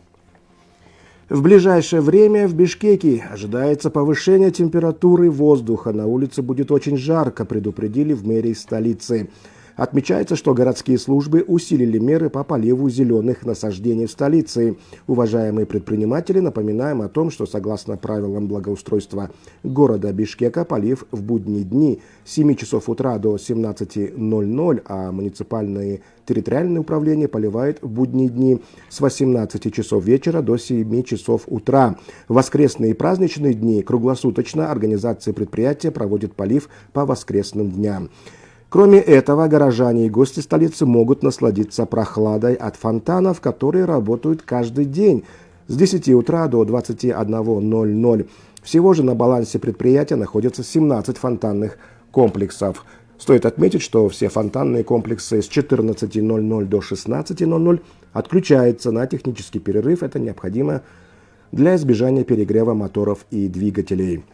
В ближайшее время в Бишкеке ожидается повышение температуры воздуха. На улице будет очень жарко, предупредили в мэрии столицы. Отмечается, что городские службы усилили меры по поливу зеленых насаждений в столице. Уважаемые предприниматели, напоминаем о том, что согласно правилам благоустройства города Бишкека полив в будние дни с 7 часов утра до 17:00, а муниципальные территориальные управления поливают в будние дни с 18 часов вечера до 7 часов утра. В воскресные и праздничные дни круглосуточно организация предприятия проводит полив по воскресным дням. Кроме этого, горожане и гости столицы могут насладиться прохладой от фонтанов, которые работают каждый день с 10 утра до 21:00. Всего же на балансе предприятия находится 17 фонтанных комплексов. Стоит отметить, что все фонтанные комплексы с 14:00 до 16:00 отключаются на технический перерыв. Это необходимо для избежания перегрева моторов и двигателей.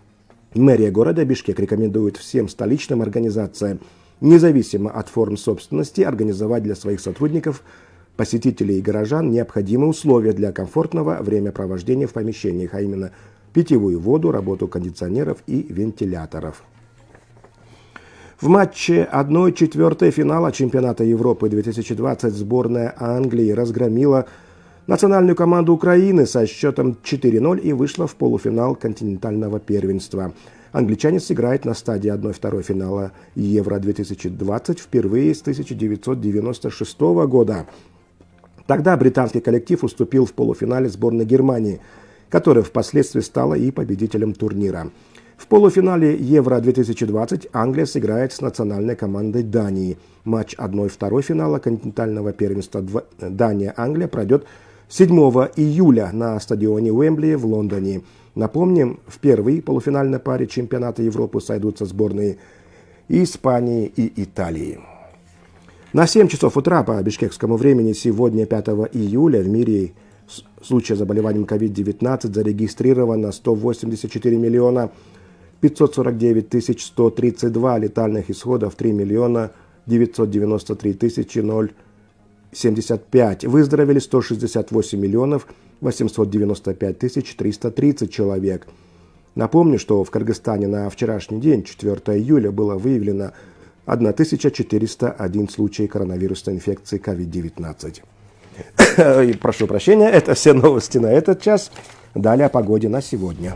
Мэрия города Бишкек рекомендует всем столичным организациям, независимо от форм собственности, организовать для своих сотрудников, посетителей и горожан необходимые условия для комфортного времяпровождения в помещениях, а именно питьевую воду, работу кондиционеров и вентиляторов. В матче 1/4 финала чемпионата Европы 2020 сборная Англии разгромила национальную команду Украины со счетом 4:0 и вышла в полуфинал континентального первенства. Англичане сыграют на стадии 1/2 финала Евро-2020 впервые с 1996 года. Тогда британский коллектив уступил в полуфинале сборной Германии, которая впоследствии стала и победителем турнира. В полуфинале Евро-2020 Англия сыграет с национальной командой Дании. Матч 1/2 финала континентального первенства Дания-Англия пройдет 7 июля на стадионе Уэмбли в Лондоне. Напомним, в первой полуфинальной паре чемпионата Европы сойдутся сборные Испании и Италии. На 7 часов утра по бишкекскому времени сегодня, 5 июля, в мире случаев заболеванием COVID-19 зарегистрировано 184 миллиона 549 тысяч 132, летальных исходов 3 миллиона 993 тысячи 075. Выздоровели 168 миллионов 895 тысяч 330 человек. Напомню, что в Кыргызстане на вчерашний день, 4 июля, было выявлено 1401 случай коронавирусной инфекции COVID-19. Прошу прощения, это все новости на этот час. Далее о погоде на сегодня.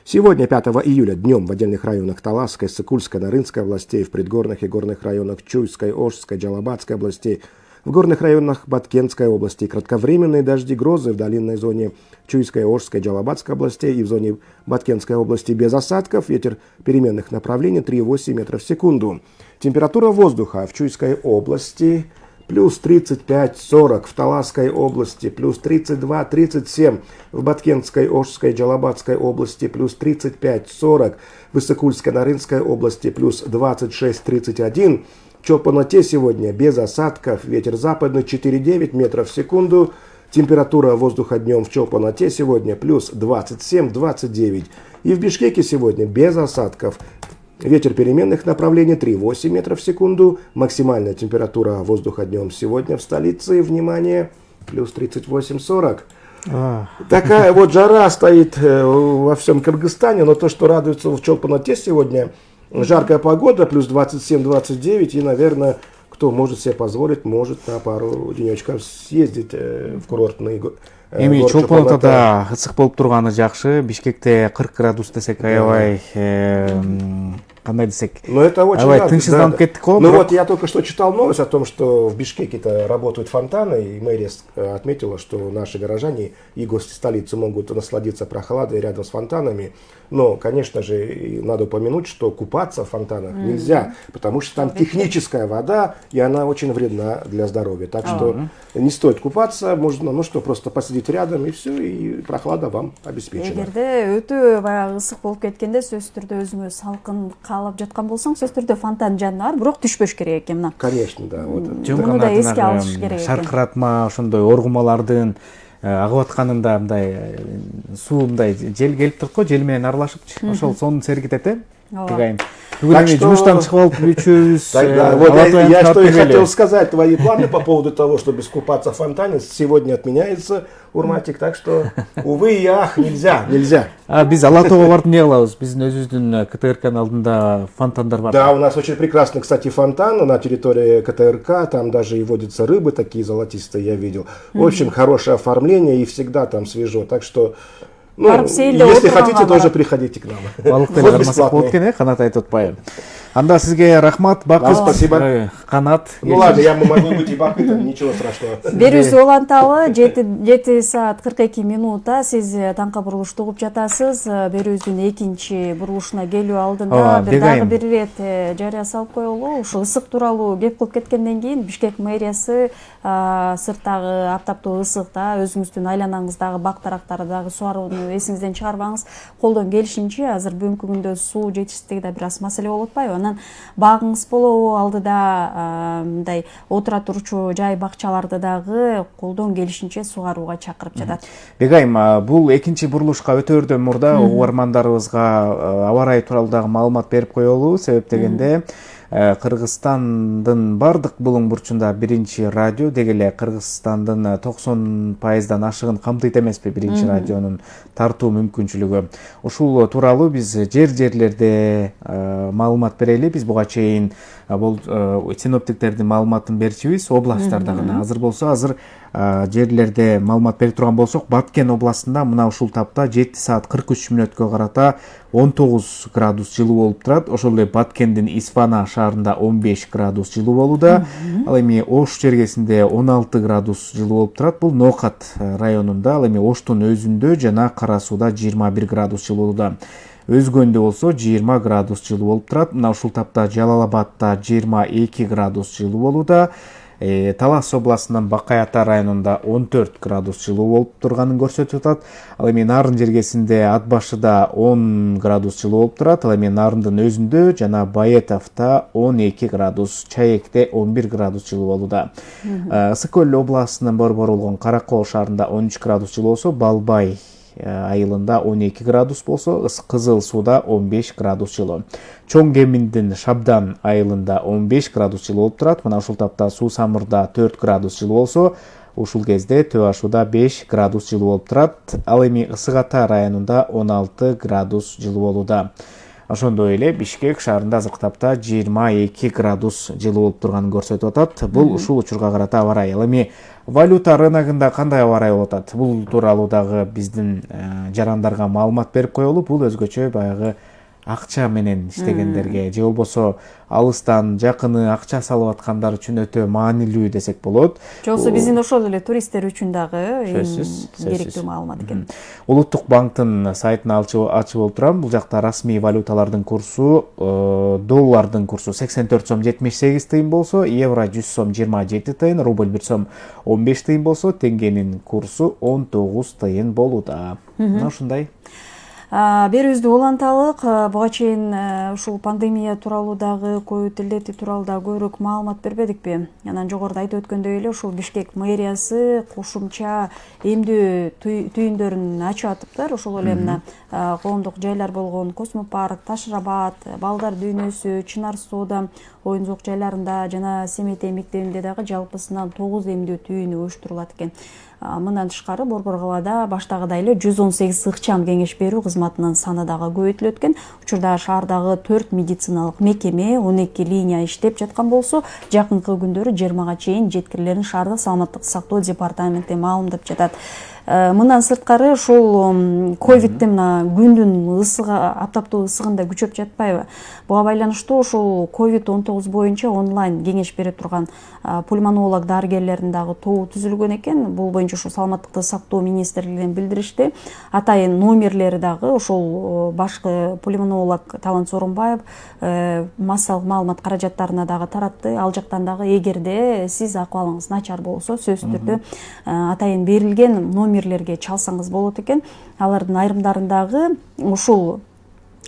Сегодня, 5 июля, днем в отдельных районах Таласской, Сыкульской, Нарынской областей, в предгорных и горных районах Чуйской, Ошской, Джалабадской областей, в горных районах Баткенской области кратковременные дожди, грозы в долинной зоне Чуйской, Ошской, Джалабадской областей и в зоне Баткенской области без осадков. Ветер переменных направлений 3,8 метров в секунду. Температура воздуха в Чуйской области плюс 35-40, в Таласской области плюс 32-37, в Баткенской, Ошской, Джалабадской области плюс 35-40, в Исыкульской, Нарынской области плюс 26-31. В Чолпоноте сегодня без осадков, ветер западный 4,9 метров в секунду. Температура воздуха днем в Чолпоноте сегодня плюс 27-29. И в Бишкеке сегодня без осадков. Ветер переменных направлений 3,8 метров в секунду. Максимальная температура воздуха днем сегодня в столице, внимание, плюс 38-40. Такая вот жара стоит во всем Кыргызстане, но то, что радуется в Чолпоноте сегодня, жаркая погода, плюс 27-29, и, наверное, кто может себе позволить, может на пару денечков съездить в курортный город. Эми Чолпонотада ысык болуп турганы жакшы. Бишкекте 40 градус десек аябай кандай десек, Но это очень аябай надо, тынчсызданып да. кеттик го. Ну вот я только что читал новость о том, что в Бишкеке-то работают фонтаны, и мэрия отметила, что наши горожане и гости столицы могут насладиться прохладой рядом с фонтанами. Но, конечно же, и надо упомянуть, что купаться в фонтанах нельзя, потому что там техническая вода, и она очень вредна для здоровья. Так что не стоит купаться, можно, ну что, просто посидеть рядом, и все, и прохлада вам обеспечена. Эгерде өтө баягы ысык болуп кеткенде сөзсүз түрдө өзүңө салкын каалап жаткан болсоң, сөзсүз түрдө фонтан жанына бар, бирок түшпөш керек экен мына. Конечно, да. Вот. Муну да эске алыш керек экен. Шаркыратма, ошондой оргумалардын агып атканында мындай суу мындай жел келип турат го, жел менен аралашып, ошол сонун сергитет, Бегайым. Так что... жумуштан чыгып алып үчөөбүз. Вот я что и хотел сказать. Твои планы по поводу того, чтобы искупаться в фонтане, сегодня отменяется, Урматик. Так что, увы и ах, нельзя. Биз Ала тоого барып эмне кылабыз? Биздин өзүбүздүн КТРКнын алдында фонтандар бар. Да, у нас очень прекрасный, кстати, фонтан на территории КТРК. Там даже и водятся рыбы такие золотистые, я видел. Очень хорошее оформление и всегда там свежо. Так что... Ну, если хотите, тоже приходите к нам. Балыктар кармасак болот экен, Канат айтып атпайбы. Анда сизге рахмат, Бакыт. Спасибо. Канат. Ну ладно, я могу быть и Бакытом, ничего страшного. Берүүбүз уланталы 7 саат 42 минутта сиз таңка бурулушту угуп жатасыз. Берүүбүздүн экинчи бурулушуна келүү алдында дагы бир ирет жарыя салып коелу. Ушул ысык тууралуу кеп кылып кеткенден кийин Бишкек мэриясы сырттагы аптаптуу ысыкта өзүңүздүн айланаңыздагы бак тарактарды дагы суарууну эсиңизден чыгарбаңыз. Колдон келишинче азыр бүгүнкү күндө суу жетишсиздиги да бир аз маселе болуп атпайбы? Анан багыңыз болобу, алдыда мындай отура турчу жай бакчаларды дагы колдон келишинче сугарууга чакырып жатат. Бегайым, бул экинчи бурулушка өтөөрдөн мурда угармандарыбызга аба ырайы тууралуу дагы маалымат берип коелу. Себеп дегенде Кыргызстандын бардык булуң бурчунда биринчи радио, деги эле Кыргызстандын 90% ашыгын камтыйт эмеспи биринчи радионун тартуу мүмкүнчүлүгү. Ушул тууралуу биз жерлерде маалымат берели. Биз буга чейин бул синоптиктердин маалыматын берчүбүз, областтарда гана. Азыр болсо жерлерде маалымат берип турган болсок, Баткен областында мына ушул тапта 7 саат 43 мүнөткө карата 19 градус жылуу болуп турат. Ошол эле Баткендин Исфана шаарында 15 градус жылуу болууда. Ал эми Ош жергесинде 16 градус жылуу болуп турат. Бул Ноокат районунда, ал эми Оштун өзүндө жана Кара Сууда 21 градус жылуу болууда. Өзгөндө болсо 20 градус жылуу болуп турат. Мына ушул тапта Жалал-Абадта 22 градус жылуу болууда. Талас областынын Бакай Ата районунда 14 градус жылуу болуп турганын көрсөтүп атат. Ал эми Нарын жергесинде Ат башыда 10 градус жылуу болуп турат. Ал эми Нарындын өзүндө жана Баетовто 12 градус, Чаекте 11 градус жылуу болууда. Ысык көл областынын борбору болгон Каракол шаарында 13 градус жылуу болсо, Балбай айылында 12 градус болсо, Кызыл Сууда 15 градус жылуу. Чоң Кеминдин Шабдан айылында 15 градус жылуу болуп турат. Мына ушул тапта Суу Самырда 4 градус жылуу болсо, ушул кезде Төө Ашууда 5 градус жылуу болуп турат. Ал эми Ысык Ата районунда 16 градус жылуу болууда. Ошондой эле Бишкек шаарында азыркы тапта 22 градус жылуу болуп турганын көрсөтүп атат. Бул ушул учурга карата аба ырайы. Ал эми валюта рыногунда кандай аба ырайы болуп атат? Бул тууралуу дагы биздин жарандарга маалымат берип коелу. Бул өзгөчө баягы акча менен иштегендерге же болбосо алыстан жакыны акча салып аткандар үчүн өтө маанилүү десек болот. Жоксо биздин ошол эле туристтер үчүн дагы керектүү маалымат экен. Улуттук банктын сайтын ачып олтурам. Бул жакта расмий валюталардын курсу, доллардын курсу 84 сом 78 тыйын болсо, евро 100 сом 27 тыйын, рубль 1 сом 15 тыйын болсо, теңгенин курсу 19 тыйын болууда. Ушундай. Берүүбүздү уланталык. Буга чейин ушул пандемия тууралуу дагы, ковид илдети тууралуу дагы көбүрөөк маалымат бербедикпи? Анан жогоруда айтып өткөндөй эле ушул Бишкек мэриясы кошумча эмдөө түйүндөрүн ачып атыптыр. Ошол эле мына коомдук жайлар болгон Космопарк, Ташырабад, Балдар дүйнөсү, Чынар Соода оюн зоок жайларында жана Семетей мектебинде дагы жалпысынан 9 эмдөө түйүнү уюштурулат экен. Мындан тышкары Борбор калаада баштагыдай эле 118 ыкчам кеңеш берүү кызматынын саны дагы көбөйтүлөт экен. Учурда шаардагы 4 медициналык мекеме, 12 линия иштеп жаткан болсо, жакынкы күндөрү 20га чейин жеткирилерин шаардык саламаттык сактоо департаменти маалымдап жатат. Мындан сырткары ушул ковидтин мына күндүн ысыгы, аптаптуу ысыгында күчөп жатпайбы? Буга байланыштуу ушул COVID-19 боюнча онлайн кеңеш бере турган пульмонолог дарыгерлердин дагы тобу түзүлгөн экен. Бул боюнча ушул саламаттыкты сактоо министрлигинен билдиришти. Атайын номерлери дагы ушул башкы пульмонолог Талант Сооронбаев массалык маалымат каражаттарына дагы таратты. Ал жактан дагы эгерде сиз акыбалыңыз начар болсо, сөзсүз түрдө атайын берилген номерлерге чалсаңыз болот экен. Алардын айрымдарындагы ушул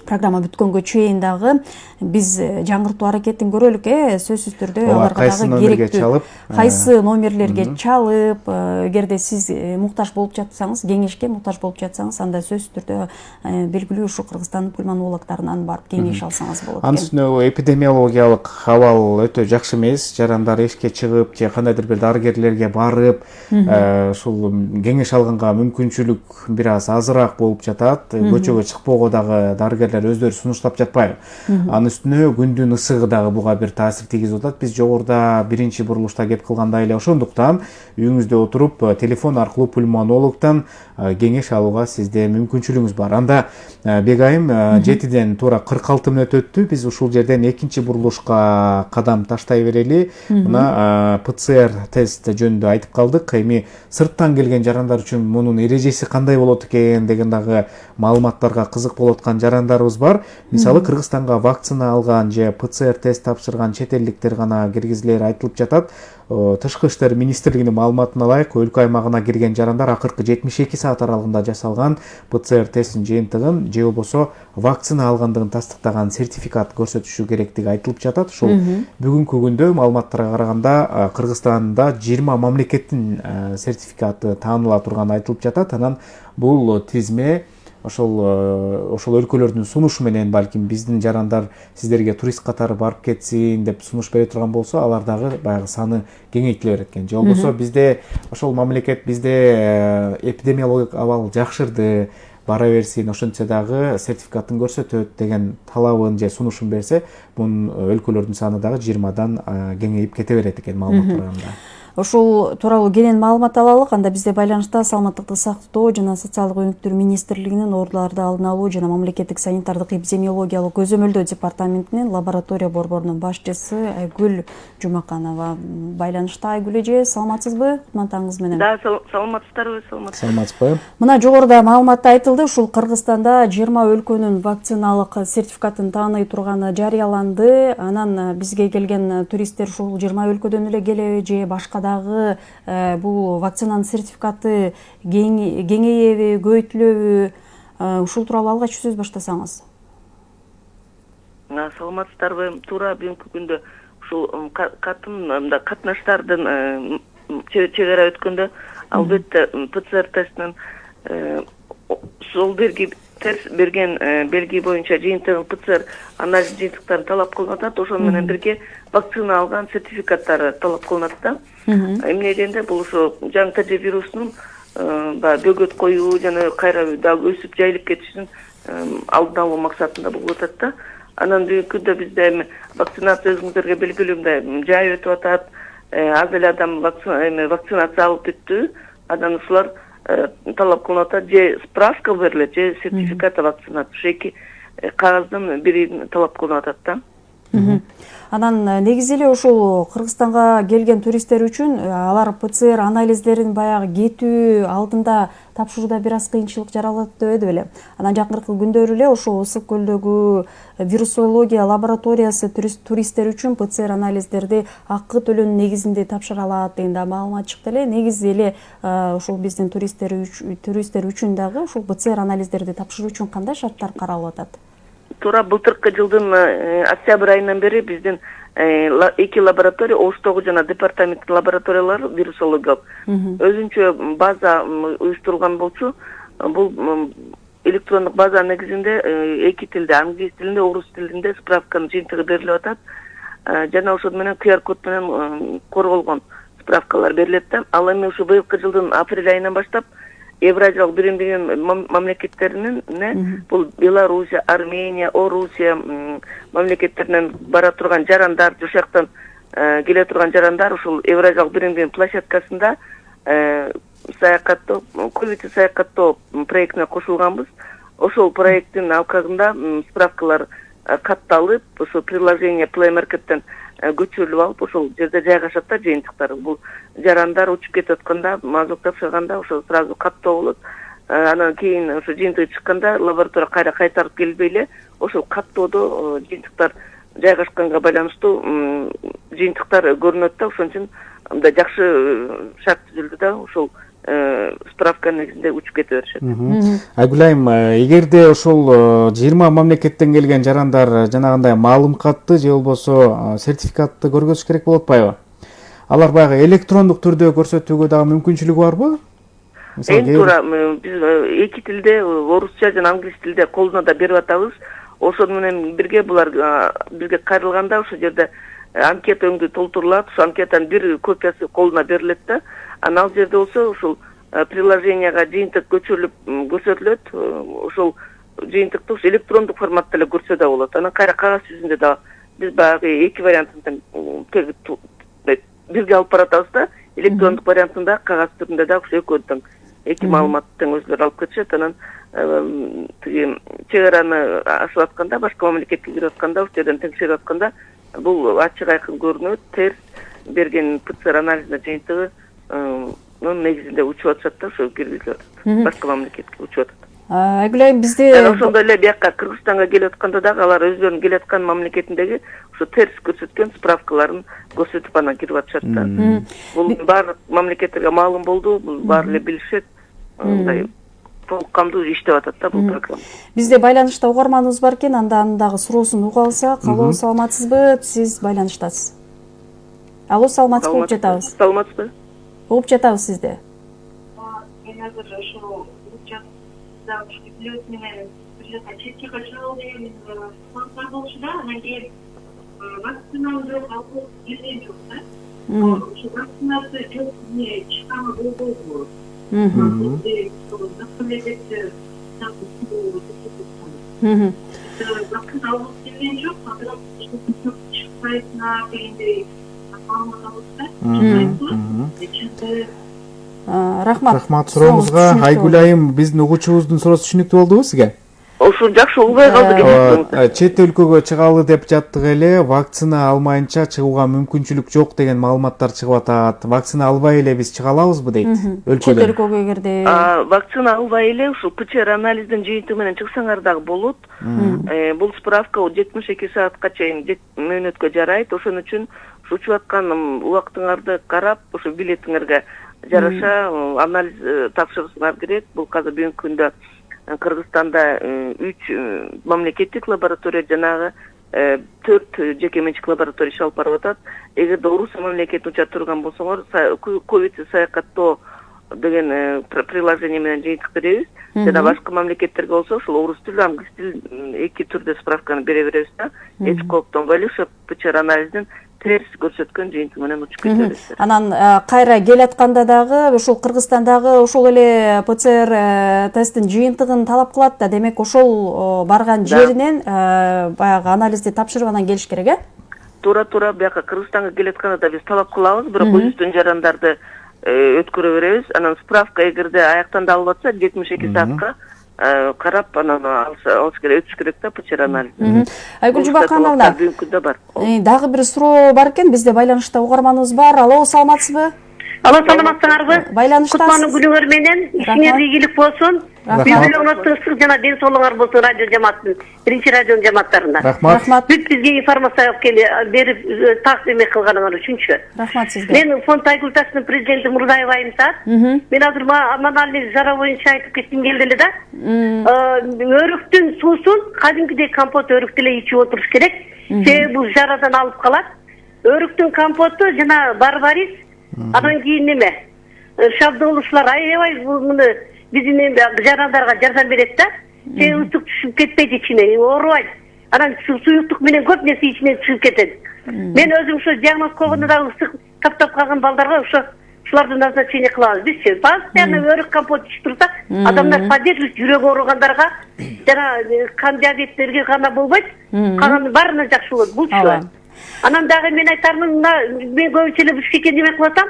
программа бүткөнгө чейин дагы биз жаңыртуу аракетин көрөлүк, сөзсүз түрдө аларга дагы керектүү кайсы номерлерге чалып, эгерде сиз муктаж болуп жатсаңыз, кеңешке муктаж болуп жатсаңыз, анда сөзсүз түрдө белгилүү ушу Кыргызстандын пульмонологдорунан барып кеңеш алсаңыз болот экен. Ансыз эпидемиологиялык абал өтө жакшы эмес. Жарандар эшикке чыгып, же кандайдыр бир дарыгерлерге барып, ушул кеңеш алганга мүмкүнчүлүк бир аз азыраак болуп жатат. Көчөгө чыкпоого дагы дарыгерлер өздөрү сунуштап жатпайбы? Анын үстүнө күндүн ысыгы дагы буга бир таасир тийгизип атат. Биз жогоруда биринчи бурулушта кеп кылгандай эле ошондуктан үйүңүздө отуруп телефон аркылуу пульмонологдон кеңеш алууга сизде мүмкүнчүлүгүңүз бар. Анда Бегайым 7-ден туура 46 мүнөт өттү. Биз ушул жерден экинчи бурулушка кадам таштай берели. Мына ПЦР тест жөнүндө айтып калдык. Эми сырттан келген жарандар үчүн мунун эрежеси кандай болот экен деген дагы маалыматтарга кызык болуп аткан жарандарыбыз бар. Мисалы Кыргызстанга вакцина алган же ПЦР тест тапшырган чет элдиктер гана киргизилери айтылып жатат. Тышкы иштер министрлигинин маалыматына ылайык, өлкө аймагына кирген жарандар акыркы 72 саат аралыгында жасалган ПЦР тесттин жыйынтыгын же болбосо вакцина алгандыгын тастыктаган сертификат көрсөтүшү керектиги айтылып жатат. Ушул бүгүнкү күндө маалыматтарга караганда Кыргызстанда 20 мамлекеттин сертификаты тааныла турганы айтылып жатат. Анан бул тизме ошол өлкөлөрдүн сунушу менен балким биздин жарандар сиздерге турист катары барып кетсин деп сунуш бере турган болсо, алар дагы баягы саны кеңейтиле берет экен. Же болбосо бизде ошол мамлекет бизде эпидемиологиялык абал жакшырды, бара берсин, ошентсе дагы сертификатын көрсөтөт деген талабын же сунушун берсе, бунун өлкөлөрдүн саны дагы 20дан кеңейип кете берет экен маалымат караганда. Ошол тууралуу кенен маалымат алалык. Анда бизде байланышта саламаттыкты сактоо жана социалдык өнүктүрүү министрлигинин ооруларды алдын алуу жана мамлекеттик санитардык эпидемиологиялык көзөмөлдөө департаментинин лаборатория борборунун башчысы Айгүл Жумаканова байланышта. Айгүл эже, саламатсызбы? Кутман менен. Да, саламатсыздарбы? Саламатсызбы? Мына жогоруда маалыматта айтылды, ушул Кыргызстанда 20 өлкөнүн вакциналык сертификатын тааный турганы жарыяланды. Анан бизге келген туристтер ушул 20 өлкөдөн эле келеби же башка дагы бул вакцинанын сертификаты кеңейеби, көбөйтүлөбү? Ушул тууралуу алгач сөз баштасаңыз. Саламатсыздарбы? Туура бүгүнкү күндө ушул катнаштардын чегара өткөндө албетте ПЦР тестинин сол берген белги боюнча жыйынтыгын ПЦР анализ жыйынтыктарын талап кылынып атат. Ошол менен бирге вакцина алган сертификаттары талап кылынат да. Эмне дегенде бул ошо жаңы ТЖ вирусунун бөгөт коюу жана кайра дагы өсүп жайылып кетишин алдын алуу максатында болуп атат да. Анан бүгүнкү күндө бизде эми вакцинация өзүңүздөргө белгилүү мындай жай өтүп атат. Аз эле адам вакцинация алып бүттү. Анан ушулар талап кылынып атат, же справка берилет, же сертификат вакцинация. Ошо эки кагаздын бирин талап кылынып атат да. Анан негизи эле ушул Кыргызстанга келген туристтер үчүн алар ПЦР анализдерин баягы кетүү алдында тапшырууда бир аз кыйынчылык жаралат деп беле. Анан жакыркы күндөр эле ошо Ысык көлдөгү вирусология лабораториясы туристтер үчүн ПЦР анализдерди акы төлөнүн негизинде тапшыра алат деген да маалымат чыкты эле. Негизи эле ушул биздин туристтер үчүн дагы ушул ПЦР анализдерди тапшыруу үчүн кандай шарттар каралып атат? Туура былтыркы жылдын октябрь айынан бери биздин эки лаборатория, Оштогу жана департаменттин лабораториялары вирусологиялык өзүнчө база уюштурулган болчу. Бул электрондук база негизинде эки тилде, англис тилинде, орус тилинде справканын жыйынтыгы берилип атат. Жана ошол менен QR код менен корголгон справкалар берилет да. Ал эми ушу быйылкы жылдын апрель айынан баштап Евразиялык биримдигинин мамлекеттеринин бул Белоруссия, Армения, Орусия мамлекеттеринен бара турган жарандар, жошактан келе турган жарандар ушул Евразиялык биримдигинин площадкасында саякаттоо, ковид саякаттоо проектине кошулганбыз. Ошол проекттин алкагында справкалар катталып, ошо приложение Play Market'ten көчүрүлүп алып, ошол жерде жайгашат да жыйынтыктар. Бул жарандар учуп кетип атканда, мазок тапшырганда ошо сразу каттоо болот. Анан кийин ошо жыйынтыгы чыкканда лаборатория кайра кайтарып келбей эле ошол каттоодо жыйынтыктар жайгашканга байланыштуу жыйынтыктар көрүнөт да, ошон үчүн мындай жакшы шарт түзүлдү да, ошол справка негизинде учуп кете беришет. Айгүл айым, эгерде ошол 20 мамлекеттен келген жарандар жанагындай маалым катты же болбосо сертификатты көргөзүш керек болуп атпайбы? Алар баягы электрондук түрдө көрсөтүүгө дагы мүмкүнчүлүгү барбы? Эң туура биз эки тилде, орусча жана англис тилде колдоно да берип атабыз. Ошону менен бирге булар бизге кайрылганда ошол жерде анкета өңдү толтурулат, ошол анкетанын бир копиясы колуна берилет да. Анан ал жерде болсо ошол приложенияга жыйынтык көчүрүлүп көрсөтүлөт. Ошол жыйынтыкты ушу электрондук форматта эле көрсө да болот. Анан кайра кагаз жүзүндө да биз баягы эки вариантын бирге алып баратабыз да, электрондук вариантында, кагаз түрүндө да ошо экөөдөн эки маалыматтын өзүлөрү алып кетишет. Анан тиги чек араны ашып атканда, башка мамлекетке кирип атканда, ошол жерден текшерип атканда бул ачык айкын көрүнөт. Терс берген ПЦР анализинин жыйынтыгы негизинде учуп атышат да, ошо киргизилип атат. Башка мамлекетке учуп атат. Айгүл айым, бизде ошондой эле бияка Кыргызстанга келип атканда дагы алар өздөрүнүн келип аткан мамлекетиндеги ошо терс көрсөткөн справкаларын көрсөтүп анан кирип атышат да. Бул баардык мамлекеттерге маалым болду, бул баары эле билишет. Мындай толук камдуу иштеп атат да бул программа. Бизде байланышта угарманыбыз бар экен, андан дагы суроосун уга алсак. Алло, саламатсызбы? Сиз байланыштасыз. Алло, саламатсызбы? Угуп жатабыз. Саламатсызбы? Угуп жатабыз сизди. Мен азыр ошо менен четке качуу деген пландар болчу да, анан кийин вакцинаны жок, алкоголь келген жок да. Ошо вакцинасы жок не чыкканы болбойбу? Вакцина алып келген жок, бирок чыкпайсына дегендей маалымат алып Рахмат суроңузга. Айгүл айым, биздин угуучубуздун суроосу түшүнүктүү болдубу сизге? Ошо жакшы угбай калды. Чет өлкөгө чыгалы деп жаттык эле, вакцина алмайынча чыгууга мүмкүнчүлүк жок деген маалыматтар чыгып атат. Вакцина албай эле биз чыга алабызбы дейт өлкөдөн? Чет өлкөгө эгерде вакцина албай эле ушул ПЦР анализдин жыйынтыгы менен чыксаңар дагы болот. Бул справка 72 саатка чейин мөөнөткө жарайт. Ошон үчүн учуп аткан убактыңарды карап, ошо билетиңерге жараша анализ тапшырсаңар керек. Бул азыр бүгүнкү күндө Кыргызстанда 3 мамлекеттик лаборатория жанагы 4 жеке менчик лаборатория иш алып барып атат. Эгерде Орусия мамлекетине учат турган болсоңор, ковид саякаттоо деген приложение менен жыйынтык беребиз. Жана башка мамлекеттерге болсо ошол орус тили, англис тил эки түрдө справканы бере беребиз да. Эч кооптонбой ошо ПЦР анализдин терс көрсөткөн жыйынтыгы менен учуп кетебиз. Анан кайра келатканда дагы ошол Кыргызстандагы ошол эле ПЦР тесттин жыйынтыгын талап кылат да. Демек ошол барган жеринен баягы анализди тапшырып анан келиш керек, э? Туура бияка Кыргызстанга келатканда да биз талап кылабыз, бирок өзүбүздүн жарандарды өткөрө беребиз. Анан справка эгерде аяктан да алып атса 72 саатка карап анан алыш керек, өтүш керек да ПЦР анализин. Айгүл Жубакановна, дагы бир суроо бар экен, бизде байланышта угарманыбыз бар. Алло, саламатсызбы? Алло, саламатсыңарбы? Байланыштасыз. Кутмандуу күнүңөр менен, ишиңер ийгилик болсун. Үй-бүлөңөр тынчтык жана ден соолугуңар болсун радио жамааттын, биринчи радионун жамааттарына. Рахмат. Бүт бизге информация берип тактим кылганыңар үчүнчү. Рахмат сизге. Мен фонд Айгулташтын президенти Мурдаева айымтат. Мен азыр аманали жара боюнча айтып кетким келди эле да. Өрүктүн суусун кадимкидей компот өрүктү эле ичип отуруш керек. Себеби бул жарадан алып калат. Өрүктүн компоту жана барбарис, анан кийин неме? Шабдуулучлар аябай муну биздин жарандарга жардам берет да. Ысык түшүп кетпейт ичине, оорубайт. Анан суюктук менен көп нерсе ичинен чыгып кетет. Мен өзүм ушу диагноз койгондо дагы ысык таптап калган балдарга ушулардын назначение кылабыз. Бизчи постоянно өрүк компот ичип турсак, адамдар поддерживать жүрөгү ооругандарга жана кан диабеттерге гана болбойт, калгандын баарына жакшы болот булчу. Анан дагы мен айтармын, мен көбүнчө эле бизге неме кылып атам.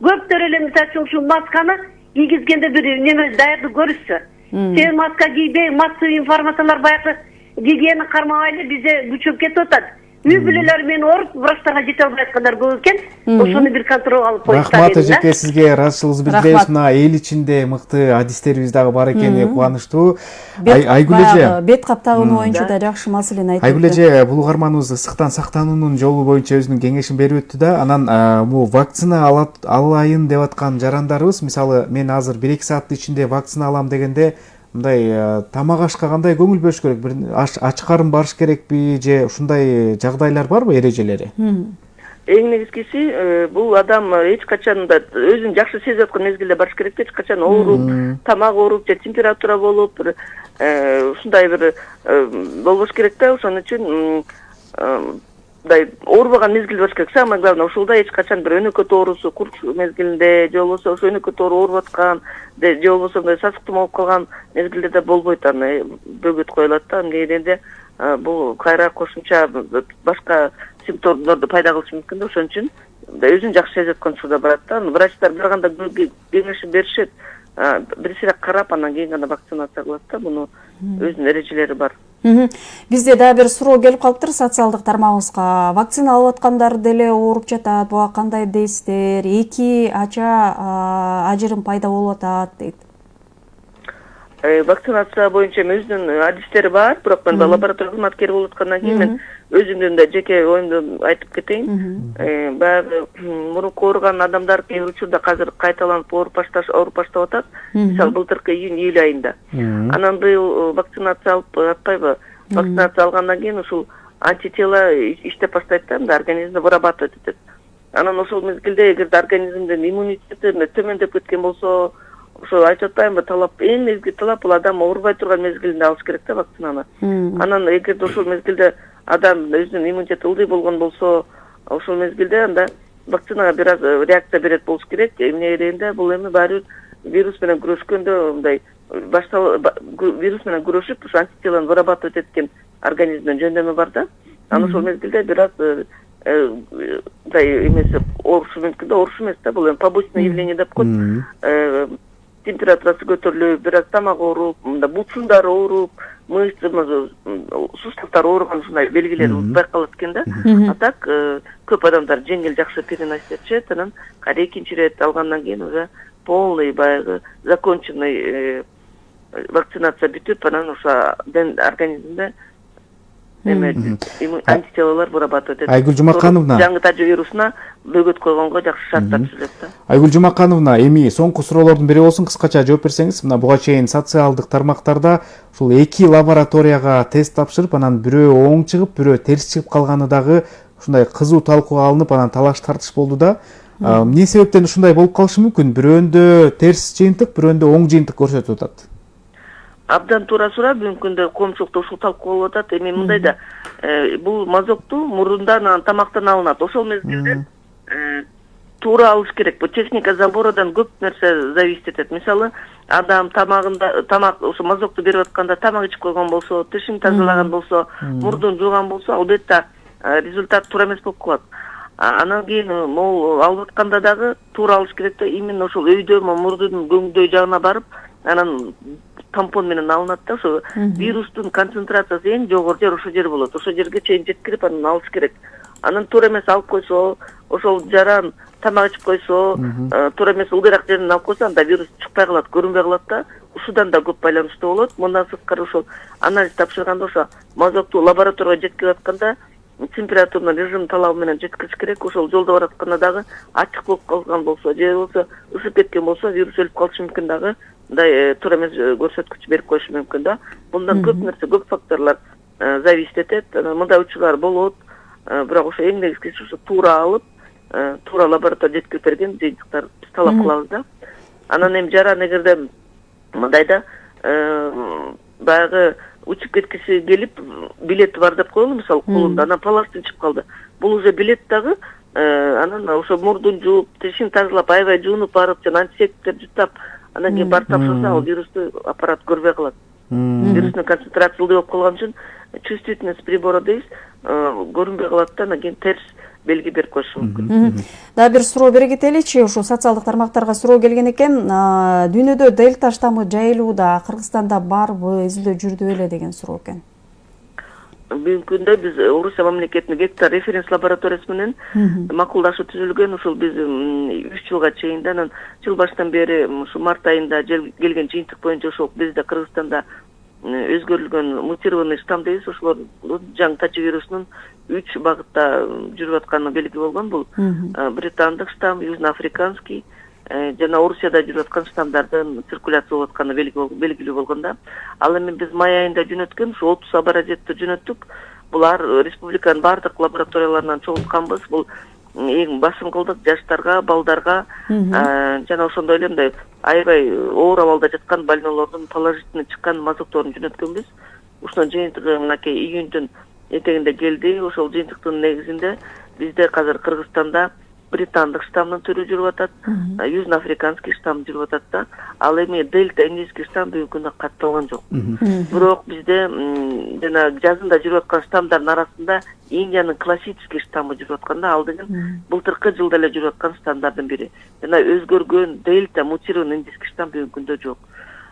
Көптөр эле мисалы үчүн ушул масканы кийгизгенде бир неме даярдык көрүшсө. Сен маска кийбей, массовый информациялар баягы гигиена кармабай эле бизде күчөп кетип атат. Үй бүлөлөр мени ооруп, врачтарга жете албай аткандар көп экен. Ошону бир контроль алып коюштар. Рахмат эжеке, сизге ыраазычылыгыбызды билдиребиз. Мына эл ичинде мыкты адистерибиз дагы бар экени кубанычтуу. Айгүл эже, бет каптагуу боюнча да жакшы маселени айтып Айгүл эже бул угарманыбыз ысыктан сактануунун жолу боюнча өзүнүн кеңешин берип өттү да. Анан бул вакцина алайын деп аткан жарандарыбыз, мисалы мен азыр 1-2 сааттын ичинде вакцина алам дегенде мындай тамак ашка кандай көңүл бөлүш керек? Бир ач карын барыш керекпи же ушундай жагдайлар барбы, эрежелери? Эң негизгиси бул адам эч качан да өзүн жакшы сезип аткан мезгилде барыш керек да, эч качан ооруп, тамак ооруп же температура болуп, ушундай бир болбош керек да. Ошон үчүн мындай оорубаган мезгил болуш керек. Самое главное ушулда эч качан бир өнөкөт оорусу курч мезгилинде же болбосо ошо өнөкөт оору ооруп аткан же болбосо мындай сасык тумоо болуп калган мезгилде да болбойт. Аны бөгөт коюлат да. Аны кийинде бул кайра кошумча башка симптомдорду пайда кылышы мүмкүн да. Ошон үчүн өзүн жакшы сезип аткан учурда барат да. Врачтар барганда кеңешин беришет. Бир сыйра карап, анан кийин гана вакцинация кылат да. Муну өзүнүн эрежелери бар. Бизде дагы бир суроо келип калыптыр социалдык тармагыбызга. Вакцина алып аткандар деле ооруп жатат. Буга кандай дейсиздер? Эки ажырым пайда болуп атат дейт. Вакцинация боюнча өзүнүн адистери бар, бирок мен лаборатория кызматкери болуп аткандан кийин мен өзүмдүн да жеке оюмду айтып кетейин. Баягы мурунку ооруган адамдар кээ бир учурда азыр кайталанып ооруп баштап атат. Мисалы былтыркы июнь-июль айында. Анан быйыл вакцинация алып атпайбы? Вакцинация алгандан кийин ушул антитела иштеп баштайт да, организмди вырабатывать этет. Анан ошол мезгилде эгерде организмдин иммунитети төмөндөп кеткен болсо, ошо айтып атпаймынбы, талап эң негизги талап бул адам оорубай турган мезгилинде алыш керек да вакцинаны. Анан эгерде ошол мезгилде адам өзүнүн иммунитети ылдый болгон болсо, ошол мезгилде анда вакцинага бир аз реакция берет болуш керек. Эмне дегенде бул эми баары вирус менен күрөшкөндө мындай вирус менен күрөшүп, ошо антителаны вырабатывать эткен организмдин жөндөмү бар да. Анан ошол мезгилде бир аз мындай эмеси оорушу мүмкүн да, ооруш эмес да, бул эми побочное явление деп коет. Температурасы көтөрүлүп, бир аз тамак ооруп, мындай булчундары ооруп, сустуктар ооруган ушундай белгилер байкалат экен да. А так көп адамдар жеңил жакшы переносить этишет. Анан кайра экинчи ирет алгандан кийин уже полный баягы законченный вакцинация бүтүп, анан ошо организмде антителалар вырабатывать этет. Айгүл Жумакановна, жаңы тажы вирусуна бөгөт койгонго жакшы шарттар түзүлөт да. Айгүл Жумакановна, эми соңку суроолордун бири болсун, кыскача жооп берсеңиз. Мына буга чейин социалдык тармактарда ушул 2 лабораторияга тест тапшырып, анан бирөө оң чыгып, бирөө терс чыгып калганы дагы ушундай кызуу талкууга алынып, анан талаш тартыш болду да. Эмне себептен ушундай болуп калышы мүмкүн? Бирөөндө терс жыйынтык, бирөөндө оң жыйынтык көрсөтүп атат. Абдан туура сурап, мүмкүн коомчулукта ушул талкуу болуп атат. Эми мындай да, бул мазокту мурундан тамактан алынат. Ошол мезгилде туура алыш керек. Бул техника заборадан көп нерсе зависит этет. Мисалы, адам тамак ошо мазокту берип атканда тамак ичип койгон болсо, тишин тазалаган болсо, мурдун жууган болсо, албетте результат туура эмес болуп калат. Анан кийин могул алып атканда дагы туура алыш керек да. Именно ошол өйдө мурдун көңдөй жагына барып, анан тампон менен алынат да. Ошо вирустун концентрациясы эң жогору жер ошол жер болот. Ошол жерге чейин жеткирип анан алыш керек. Анан туура эмес алып койсо, ошол жаран тамак ичип койсо, туура эмес ылдыйраак жеринен алып койсо, анда вирус чыкпай калат, көрүнбөй калат да. Ушудан да көп байланыштуу болот. Мындан сырткары ошол анализ тапшырганда ошо мазокту лабораторияга жеткирип атканда температурный режим талабы менен жеткириш керек. Ошол жолдо баратканда дагы ачык болуп калган болсо, же болбосо ысып кеткен болсо, вирус өлүп калышы мүмкүн дагы. Мындай туура эмес көрсөткүч берип коюшу мүмкүн да. Мындан көп нерсе, көп факторлор зависит этет. Мындай учурлар болот. Бирок ошо эң негизгиси ошо туура алып, туура лабораторияга жеткирип берген жыйынтыктар биз талап кылабыз да. Анан эми жаран эгерде мындай да баягы учуп кеткиси келип, билети бар деп коелу, мисалы колунда, анан пластин чыгып калды. Бул уже билет дагы, анан ошо мурдун жууп, тишин тазалап, аябай жуунуп барып, жана антисептиктер жутап, анан кийин барып тапшырса, ал вирусту аппарат көрбөй калат. Вирустун концентрациясы ылдый болуп калган үчүн чувствительность прибора дейбиз, көрүнбөй калат да, анан кийин терс белги берип коюшу мүмкүн. Дагы бир суроо бере кетеличи. Ушу социалдык тармактарга суроо келген экен. Дүйнөдө дельта штаммы жайылууда, Кыргызстанда барбы, изилдөө жүрдү беле деген суроо экен. Бүгүнкү күндө биз Орусия мамлекетинин Гектар референс лабораториясы менен макулдашуу түзүлгөн. Ушул биз 3 жылга чейин да, анан жыл башынан бери ушу март айында келген жыйынтык боюнча ошол бизде Кыргызстанда өзгөрүлгөн мутированный штамм дейбиз. Ошолор жаңы тачы вирусунун 3 багытта жүрүп атканы белги болгон. Бул британдык штамм, южноафриканский жана Орусияда жүрүп аткан штаммдардын циркуляция болуп атканы белгилүү болгондо, ал эми биз май айында жөнөткөн ушу 30 образецти жөнөттүк. Булар республиканын бардык лабораторияларынан чогултканбыз. Бул эң басым кылдык жаштарга, балдарга жана ошондой эле мындай аябай оор абалда жаткан больнойлордун положительный чыккан мазокторун жөнөткөнбүз. Ушунун жыйынтыгы мынакей июньдүн этегинде келди. Ошол жыйынтыктын негизинде бизде азыр Кыргызстанда британдык штаммдын түрү жүрүп атат, южноафриканский штамм жүрүп атат да. Ал эми дельта индийский штамм бүгүнкү күндө катталган жок. Бирок бизде жана жазында жүрүп аткан штаммдардын арасында Индиянын классический штаммы жүрүп атканда, ал деген былтыркы жылда эле жүрүп аткан штаммдардын бири. Жана өзгөргөн дельта мутированный индийский штамм бүгүнкү күндө жок.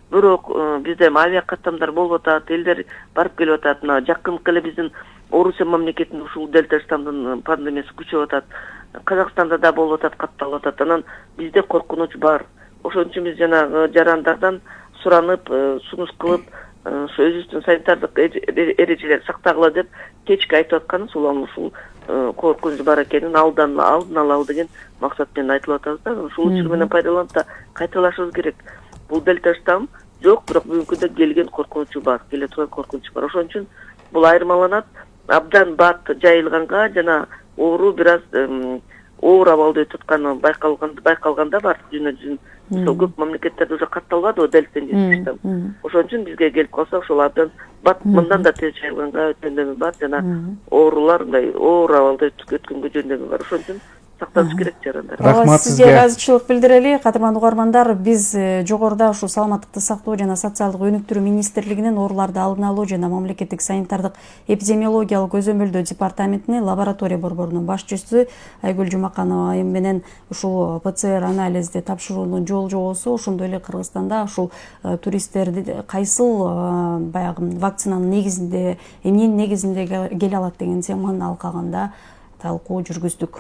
Бирок бизде авиа каттамдар болуп атат, элдер барып келип атат. Мына жакынкы эле биздин Орусия мамлекетинде ушул дельта штаммдын пандемиясы күчөп атат. Казакстанда да болуп атат, катталып атат. Анан бизде коркунуч бар. Ошон үчүн биз жанагы жарандардан суранып, сунуш кылып, өзүбүздүн санитардык эрежелерди сактагыла деп кечке айтып атканбыз. Ушул коркунуч бар экенин алдын алалы деген максат менен айтылып атабыз да. Ушул учур менен пайдаланып да кайталашыбыз керек. Бул дельта штамм жок, бирок бүгүнкү күндө келген коркунучу бар, келе турган коркунучу бар. Ошон үчүн бул айырмаланат. Абдан бат жайылганга жана оору бир аз оор абалда өтүп атканы байкалганда бар. Ошол көп мамлекеттерде уже катталбады дельта индийский штамм. Ошон үчүн бизге келип калса, ошол абдан бат мындан да тез жайылганга жөндөмү бар жана оорулар мындай оор абалда өткөнгө жөндөмү бар. Ошон үчүн сактаныш керек жарандар. Рахмат сизге. сизге. Ыраазычылык билдирели. Кадырман угармандар, биз жогоруда ушу саламаттыкты сактоо жана социалдык өнүктүрүү министрлигинин ооруларды алдын алуу жана мамлекеттик санитардык эпидемиологиялык көзөмөлдөө департаментинин лаборатория борборунун башчысы Айгүл Жумаканова менен ушул ПЦР анализди тапшыруунун жол жобосу, ошондой эле Кыргызстанда ушул туристтерди кайсыл баягы вакцинанын негизинде, эмненин негизинде келе алат деген теманы алкаганда талкуу жүргүздүк.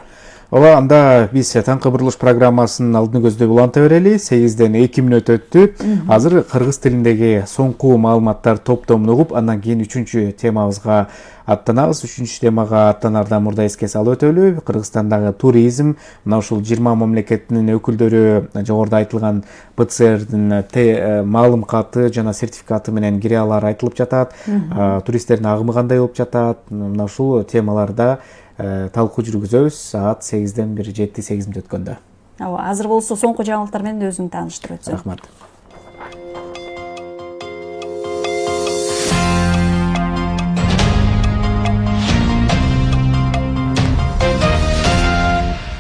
Ооба, анда биз таңкы бурулуш программасынын алдын көздөп уланта берели. 8ден 2 мүнөт өттү. Азыр кыргыз тилиндеги соңку маалыматтар топтомун угуп, андан кийин 3-чү темабызга аттанабыз. 3-чү темага аттанардан мурда эске салып өтөлү. Кыргызстандагы туризм, мына ушул 20 мамлекетинин өкүлдөрү жогоруда айтылган ПЦРдин маалым каты жана сертификаты менен кире алары айтылып жатат. Туристтердин агымы кандай болуп жатат? Мына ушул темаларда талкуу жүргүзөбүз саат 8ден бери 7-8 мүнөт өткөндө. Азыр болсо соңку жаңылыктар менен өзүң тааныштырып өтсөң. Рахмат.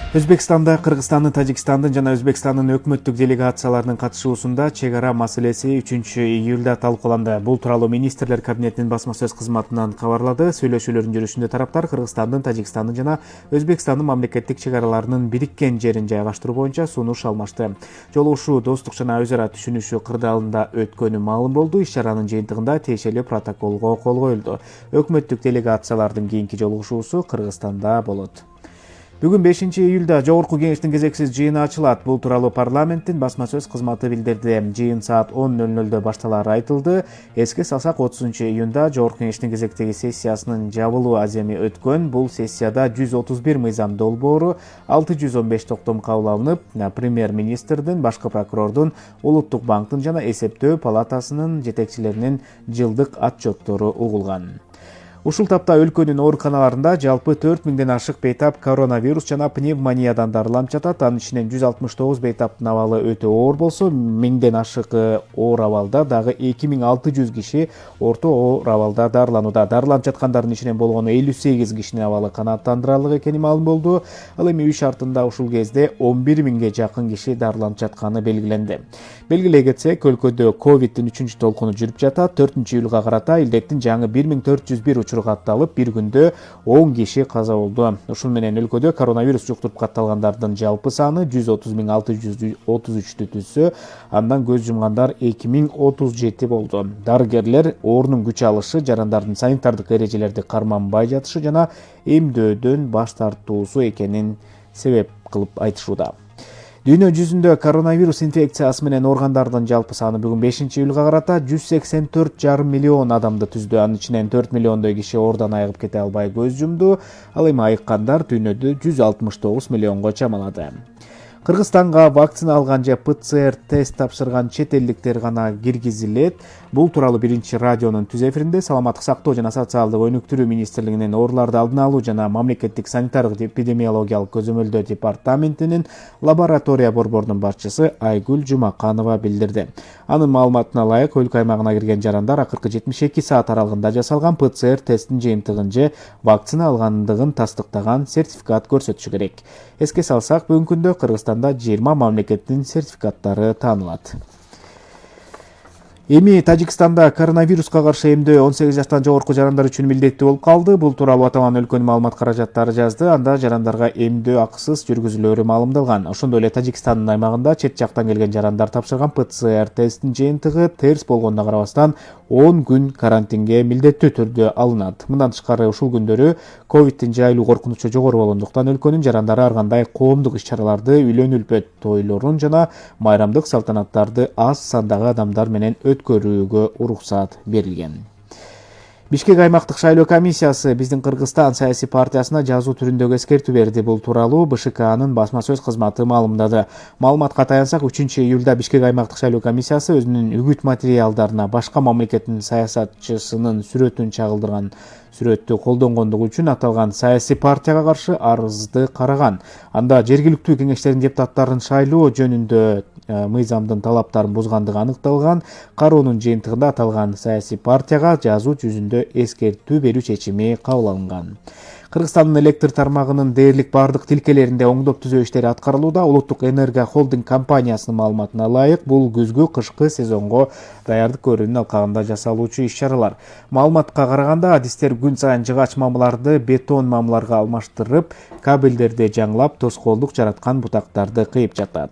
Өзбекстанда Кыргызстандын, Тажикстандын жана Өзбекстандын өкмөттүк делегацияларынын катышуусунда чек ара маселеси 3-июлда талкууланды. Бул тууралуу министрлер кабинетинин басма сөз кызматынан кабарлады. Сүйлөшүүлөрдүн жүрүшүндө тараптар Кыргызстандын, Тажикстандын жана Өзбекстандын мамлекеттик чек араларынын бириккен жерин жайгаштыруу боюнча сунуш алмашты. Жолугушуу достук жана өз ара түшүнүшүү кырдаалында өткөнү маалым болду. Иш чаранын жыйынтыгында тиешелүү протоколго кол коюлду. Өкмөттүк делегациялардын кийинки жолугушуусу Кыргызстанда болот. Бүгүн 5-июлда Жогорку кеңештин кезексиз жыйыны ачылат. Бул тууралуу парламенттин басма сөз кызматы билдирди. Жыйын саат 10:00 башталары айтылды. Эске салсак, 30-июнда Жогорку кеңештин кезектеги сессиясынын жабылуу аземи өткөн. Бул сессияда 131 мыйзам долбоору, 615 токтом кабыл алынып, премьер-министрдин, башкы прокурордун, Улуттук банктын жана эсептөө палатасынын жетекчилеринин жылдык отчеттору угулган. Ушул тапта өлкөнүн ооруканаларында жалпы 4000ден ашык бейтап коронавирус жана пневмониядан дарыланып жатат. Анын ичинен 169 бейтаптын абалы өтө оор болсо, 1000ден ашык оор абалда дагы 2600 киши орто оор абалда дарыланууда. Дарыланып жаткандардын ичинен болгону 58 кишинин абалы канааттандырарлык экени маалым болду. Ал эми үй шартында ушул кезде 11 000ге жакын киши дарыланып жатканы белгиленди. Белгилей кетсек, өлкөдө ковиддин 3-толкуну жүрүп жатат. 4-июлга карата илдеттин жаңы 1401 учуру случай катталып, бир күндө 10 киши каза болду. Ушун менен өлкөдө коронавирус жуктуруп катталгандардын жалпы саны 130.633 түзсө, андан көз жумгандар 2037 болду. Дарыгерлер оорунун күч алышы, жарандардын санитардык эрежелерди карманбай жатышы жана эмдөөдөн баш тартуусу экенин себеп кылып айтышууда. Дүйнө жүзүндө коронавирус инфекциясы менен ооругандардын жалпы саны бүгүн 5-июлга карата 184,5 миллион адамды түздү. Анын ичинен 4 миллиондой киши оорудан айыгып кете албай көз жумду. Ал эми айыккандар дүйнөдө 169 миллионго чамалады. Кыргызстанга вакцина алган же ПЦР тест тапшырган чет элдиктер гана киргизилет. Бул тууралуу биринчи радионун түз эфиринде Саламаттык сактоо жана социалдык өнүктүрүү министрлигинин ооруларды алдын алуу жана мамлекеттик санитардык эпидемиологиялык көзөмөлдөө департаментинин лаборатория борборунун башчысы Айгүл Жумаканова билдирди. Анын маалыматына ылайык, өлкө аймагына кирген жарандар акыркы 72 саат аралыгында жасалган ПЦР тесттин жыйынтыгын же вакцина алгандыгын тастыктаган сертификат көрсөтүшү керек. Эске салсак, бүгүнкү күндө Кыргызстанда 20 мамлекеттин сертификаттары таанылат. Эми Тажикстанда коронавируска каршы эмдөө 18 жаштан жогорку жарандар үчүн милдеттүү болуп калды. Бул тууралуу аталган өлкөнүн маалымат каражаттары жазды. Анда жарандарга эмдөө акысыз жүргүзүлөөрү маалымдалган. Ошондой эле Тажикстандын аймагында чет жактан келген жарандар тапшырган ПЦР тесттин жыйынтыгы терс болгонуна карабастан 10 күн карантинге милдеттүү түрдө алынат. Мындан тышкары ушул күндөрү ковидтин жайылуу коркунучу жогору болгондуктан өлкөнүн жарандары ар кандай коомдук иш-чараларды, үйлөнүлпөт тойлорун жана майрамдык салтанаттарды аз сандагы адамдар менен өткөрүүгө уруксат берилген. Бишкек аймактык шайлоо комиссиясы биздин Кыргызстан саясий партиясына жазуу түрүндөгү эскертүү берди. Бул тууралуу БШКнын басма сөз кызматы маалымдады. Маалыматка таянсак, 3-июлда Бишкек аймактык шайлоо комиссиясы өзүнүн үгүт материалдарына башка мамлекеттин саясатчысынын сүрөтүн чагылдырган сүрөттү колдонгондугу үчүн аталган саясий партияга каршы арызды караган. Анда жергиликтүү кеңештердин депутаттарын шайлоо жөнүндө мыйзамдын талаптарын бузгандыгы аныкталган. Кароонун жыйынтыгында аталган саясий партияга жазуу жүзүндө эскертүү берүү чечими кабыл алынган. Кыргызстандын электр тармагынын дээрлик бардык тилкелеринде оңдоп түзөө иштери аткарылууда. Улуттук энерго холдинг компаниясынын маалыматына ылайык, бул күзгү кышкы сезонго даярдык көрүүнүн алкагында жасалуучу иш-чаралар. Маалыматка караганда, адистер күн сайын жыгач мамыларды бетон мамыларга алмаштырып, кабелдерди жаңылап, тоскоолдук жараткан бутактарды кыйып жатат.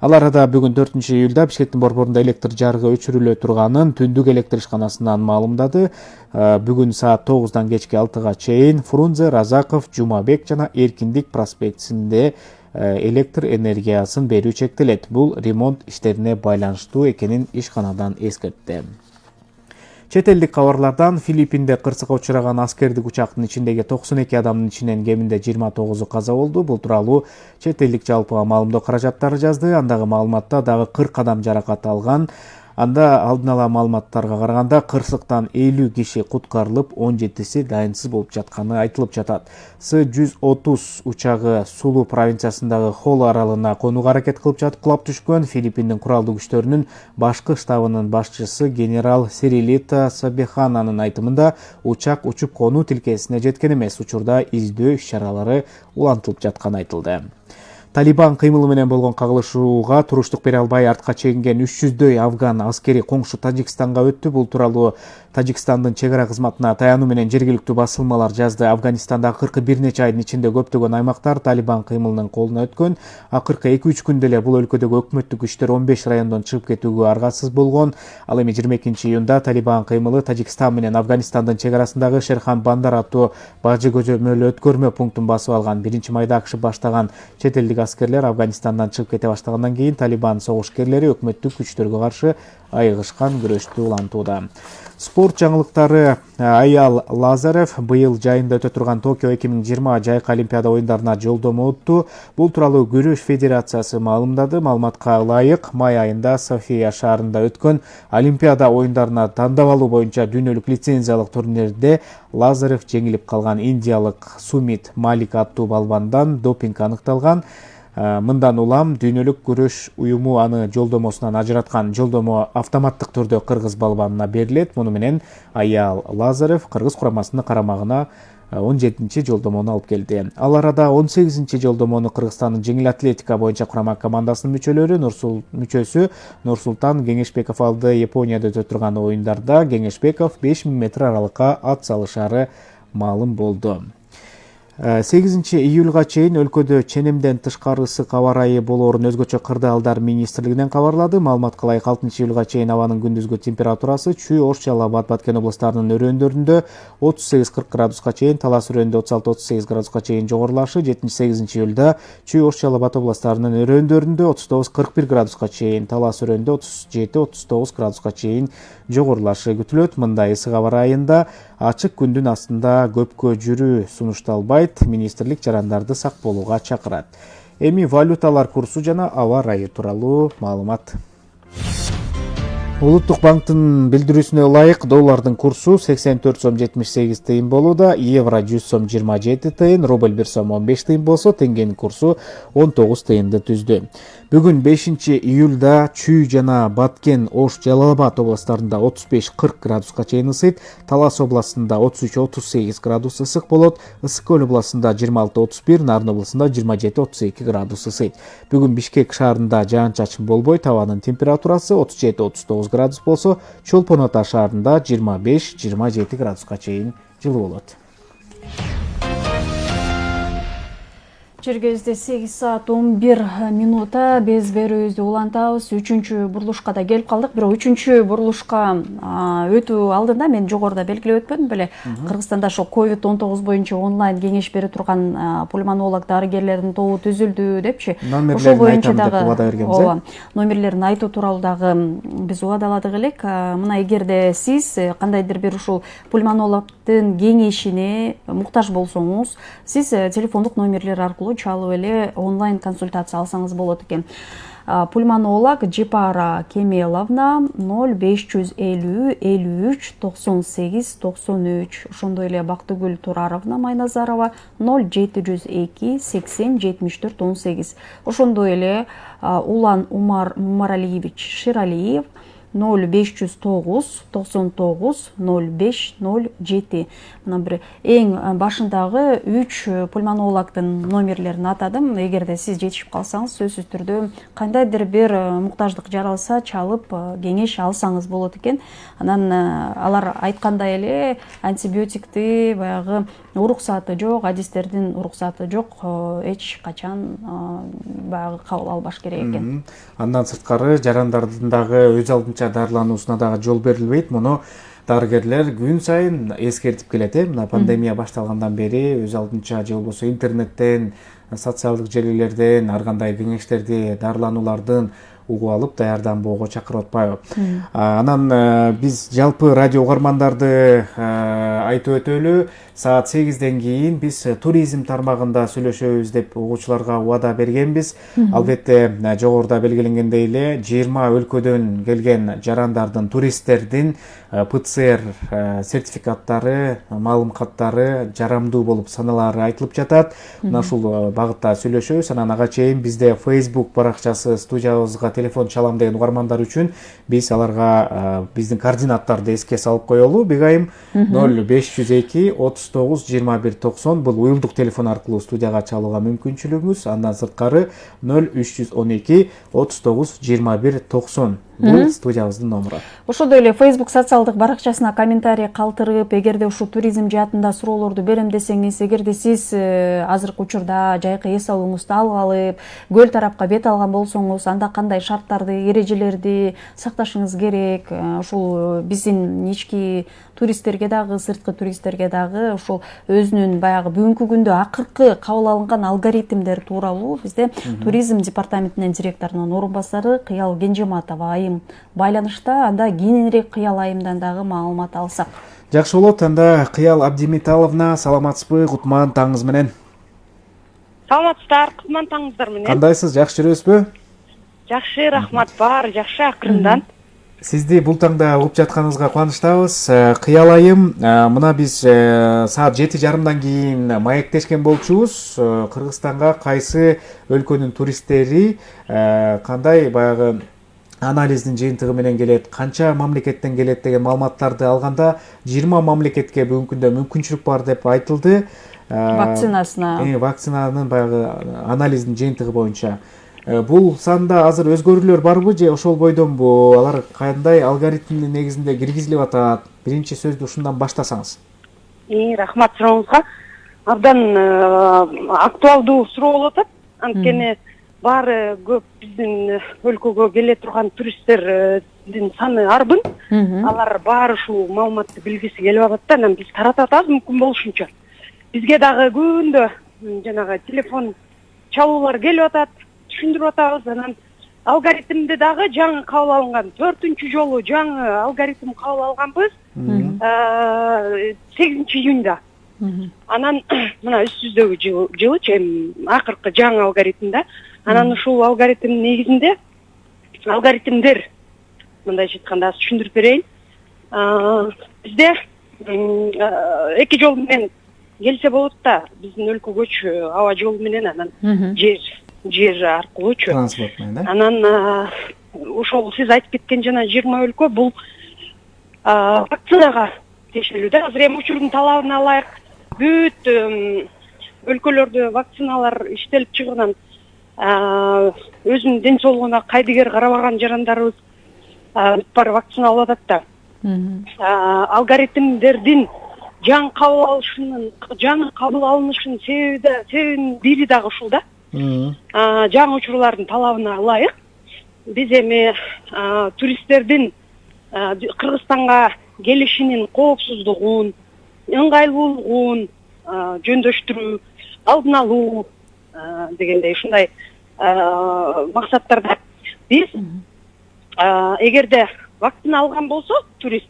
Ал арада бүгүн 4-июлда Бишкектин борборунда электр жарыгы өчүрүлө турганын түндүк электр ишканасынан маалымдады. Бүгүн саат 9-дан кечки 6-га чейин Фрунзе, Разаков, Жумабек жана Эркиндик проспектисинде электр энергиясын берүү чектелет. Бул ремонт иштерине байланыштуу экенин ишканадан эскертти. Чет элдик кабарлардан Филиппинде кырсыкка учураган аскердик учактын ичиндеги 92 адамдын ичинен кеминде 29-у каза болду. Бул тууралуу чет элдик жалпыга маалымдоо каражаттары жазды. Андагы маалыматта дагы 40 адам жаракат алган. Анда алдын ала маалыматтарга караганда кырсыктан 50 киши куткарылып, 17си дайынсыз болуп жатканы айтылып жатат. С-130 учагы Сулу провинциясындагы Холо аралына конууга аракет кылып жатып кулап түшкөн. Филиппиндин куралдуу күчтөрүнүн башкы штабынын башчысы генерал Сирилита Сабихананын айтымында учак учуп конуу тилкесине жеткен эмес. Учурда издөө иш-чаралары улантылып жатканы айтылды. Талибан кыймылы менен болгон кагылышууга туруштук бере албай артка чегинген 300дөй афган аскери коңшу Тажикстанга өттү. Бул тууралуу Тажикстандын чек ара кызматына таянуу менен жергиликтүү басылмалар жазды. Афганистандагы акыркы бир нече айдын ичинде көптөгөн аймактар Талибан кыймылынын колуна өткөн. Акыркы 2-3 күндө эле бул өлкөдөгү өкмөттүк күчтөр 15 райондон чыгып кетүүгө аргасыз болгон. Ал эми 22-июнда Талибан кыймылы Тажикстан менен Афганистандын чек арасындагы Шерхан Бандар аттуу бажы көзөмөл өткөрмө пунктун басып алган. 1-майда АКШ баштаган чет элдик аскерлер Афганистандан чыгып кете баштагандан кийин Талибан согушкерлери өкмөттүк күчтөргө каршы айыгышкан күрөштү улантууда. Спорт жаңылыктары. Аял Лазарев быйыл жайында өтө турган Токио 2020 жайкы олимпиада оюндарына жолдомо утту. Бул тууралуу күрөш федерациясы маалымдады. Маалыматка ылайык, май айында София шаарында өткөн олимпиада оюндарына тандап алуу боюнча дүйнөлүк лицензиялык турнирде Лазарев жеңилип калган индиялык Сумит Малик аттуу балбандан допинг аныкталган. Мындан улам дүйнөлүк күрөш уюму аны жолдомосунан ажыраткан. Жолдомо автоматтык түрдө кыргыз балбанына берилет. Муну менен Аял Лазарев кыргыз курамасынын карамагына 17 жолдомону алып келди. Ал арада 18 жолдомону Кыргызстандын жеңил атлетика боюнча курама командасынын мүчөсү Нурсултан Кеңешбеков алды. Японияда өтө турган оюндарда Кеңешбеков 5000 метр аралыкка ат салышары маалым болду. 8 июлга чейин өлкөдө ченемден тышкары ысык аба ырайы болоорун өзгөчө кырдаалдар министрлигинен кабарлады. Маалыматка ылайык 6 июлга чейин абанын күндүзгү температурасы Чүй, Ош, Жалал Абад, Баткен областарынын өрөөндөрүндө 38-40 градуска чейин, Талас өрөөнүндө 36-38 градуска чейин жогорулашы, 7-8 июлда Чүй, Ош, Жалал Абад областарынын өрөөндөрүндө 39-41 градуска чейин, Талас өрөөнүндө 37-39 градуска чейин жогорулашы күтүлөт. Мындай ысык аба ырайында ачык күндүн астында көпкө жүрүү сунушталбайт. Министрлик жарандарды сак болууга чакырат. Эми валюталар курсу жана аба ырайы тууралуу маалымат. Улуттук банктын билдирүүсүнө ылайык доллардын курсу 84 сом 78 тыйын болууда, евро 100 сом 27 тыйын, рубль 1 сом 15 тыйын болсо, теңгенин курсу 19 тыйынды түздү. Бүгүн 5 июлда Чүй жана Баткен, Ош, Жалал Абад областарында 35-40 градуска чейин ысыйт, Талас областында 33-38 градус ысык болот, Ысык көл областында 26-31, Нарын областында 27-32 градус ысыйт. Бүгүн Бишкек шаарында жаан-чачын болбойт, абанын температурасы 37-39 градус болсо, Чолпон Ата шаарында 25-27 градуска чейин жылы болот. Чергезде 8 саат 11 минута без берүүбүздү улантабыз. 3-чү бурулушка да келип калдык. Бирок 3-чү бурулушка өтүү алдында мен жогоруда белгилеп өтпөдүм беле. Кыргызстанда ошо COVID-19 боюнча онлайн кеңеш бере турган пульмонолог дарыгерлердин тобу түзүлдү депчи. Ошол боюнча дагы номерлерин айтуу тууралуу дагы биз убадаладык элек. Мына эгерде сиз кандайдыр бир ушул пульмонологдун кеңешине муктаж болсоңуз, сиз телефондук номерлер аркылуу чалып эле онлайн консультация алсаңыз болот экен. Пульмонолог Жипара Кемеловна 0550 53 98 93. Ошондой эле Бактыгүл Тураровна Майназарова 0702 80 74 18. Ошондой эле Улан Умаралиевич Ширалиев 0509 99 05 07. Мына бир эң башындагы 3 пульмонологдун номерлерин атадым. Эгерде сиз жетишип калсаңыз, сөзсүз түрдө кандайдыр бир муктаждык жаралса, чалып кеңеш алсаңыз болот экен. Анан алар айткандай эле антибиотикти баягы уруксаты жок, адистердин уруксаты жок, эч качан баягы кабыл албаш керек экен. Андан сырткары жарандардын дагы өз алдынча дарылануусуна дагы жол берилбейт. Муну дарыгерлер күн сайын эскертип келет. Мына пандемия башталгандан бери өз алдынча же болбосо интернеттен, социалдык желилерден ар кандай кеңештерди, дарылануулардын угуп алып даярданбоого чакырып атпайбы. Анан биз жалпы радио угармандарды айтып өтөлү. Саат 8ден кийин биз туризм тармагында сөйлөшөбүз деп угуучуларга убада бергенбиз. Албетте жогоруда белгиленгендей эле 20 өлкөдөн келген жарандардын, туристтердин ПЦР сертификаттары, маалым каттары жарамдуу болуп саналары айтылып жатат. Мына ушул багытта сөйлөшөбүз. Анан ага чейин бизде Facebook баракчасы, студиябызга телефон чалам деген угармандар үчүн биз аларга биздин координаттарды эске салып коелу. Бегайым 0502 39 21 90 бул уюлдук телефон аркылуу студияга чалууга мүмкүнчүлүгүңүз. Андан сырткары 0312 39 21 90 бул студиябыздын номуру. Ошондой эле Facebook социалдык баракчасына комментарий калтырып, эгерде ушул туризм жаатында суроолорду берем десеңиз, эгерде сиз азыркы учурда жайкы эс алууңузду алып алып, көл тарапка бет алган болсоңуз, анда кандай шарттарды, эрежелерди сакташыңыз керек? Ушул биздин ички туристтерге дагы, сырткы туристтерге дагы ушул өзүнүн баягы бүгүнкү күндө акыркы кабыл алынган алгоритмдер тууралуу бизде туризм департаментинин директорунун орун басары Кыял Кенжематова айым байланышта. Анда кийинирээк Кыял айымдан дагы маалымат алсак. Жакшы болот. Анда Кыял Абдимиталовна, саламатсызбы? Кутман таңыңыз менен. Саламатсыздар, кутман таңыңыздар менен. Кандайсыз? Жакшы жүрөсүзбү? Жакшы, рахмат, бар, жакшы акырындан. Сизди бул таңда угуп жатканыңызга кубанычтабыз. Кыял айым, мына биз саат 7:30 кийин маектешкен болчубуз. Кыргызстанга кайсы өлкөнүн туристтери кандай баягы анализдин жыйынтыгы менен келет, канча мамлекеттен келет деген маалыматтарды алганда 20 мамлекетке бүгүнкү күндө мүмкүнчүлүк бар деп айтылды. Вакцинанын баягы анализдин жыйынтыгы боюнча. Бул санда азыр өзгөрүүлөр барбы же ошол бойдонбу? Алар кандай алгоритмдин негизинде киргизилип атат? Биринчи сөздү ушундан баштасаңыз. Рахмат сурооңузга. Абдан актуалдуу суроо болуп атат. Анткени баары көп биздин өлкөгө келе турган туристтердин саны арбын. Алар баары ушул маалыматты билгиси келип атат да, анан биз таратып атабыз мүмкүн болушунча. Бизге дагы күндө жанагы телефон чалуулар келип атат, түшүндүрүп атабыз. Анан алгоритмди дагы жаңы кабыл алынган, 4-чү жолу жаңы алгоритм кабыл алганбыз 8-июнда. Анан мына үстүздөгү жылычы акыркы жаңы алгоритмда. Анан ушул алгоритм негизинде алгоритмдер мындайча айтканда түшүндүрүп берейин. Бизде 2 жол менен келсе болот да, биздин өлкөгөчү аба жолу менен, анан жер аркылуучу. Транспорт менен, да? Анан ошол сиз айтып кеткен жана 20 өлкө бул вакцинага тиешелүү да. Азыр эми учурдун талабына ылайык бүт өлкөлөрдө вакциналар иштелип чыгынан өзүнүн ден соолугуна кайдыгер карабаган жарандарыбыз бүт баары вакциналап атат да. Алгоритмдердин жаңы кабыл алынышынын себебинин бири дагы ушул да. Жаңы учурлардын талабына ылайык биз эми туристтердин Кыргызстанга келишинин коопсуздугун, ыңгайлуулугун жөндөштүрүү, алдын алуу дегендей ушундай максаттарда биз эгерде вакцина алган болсо турист,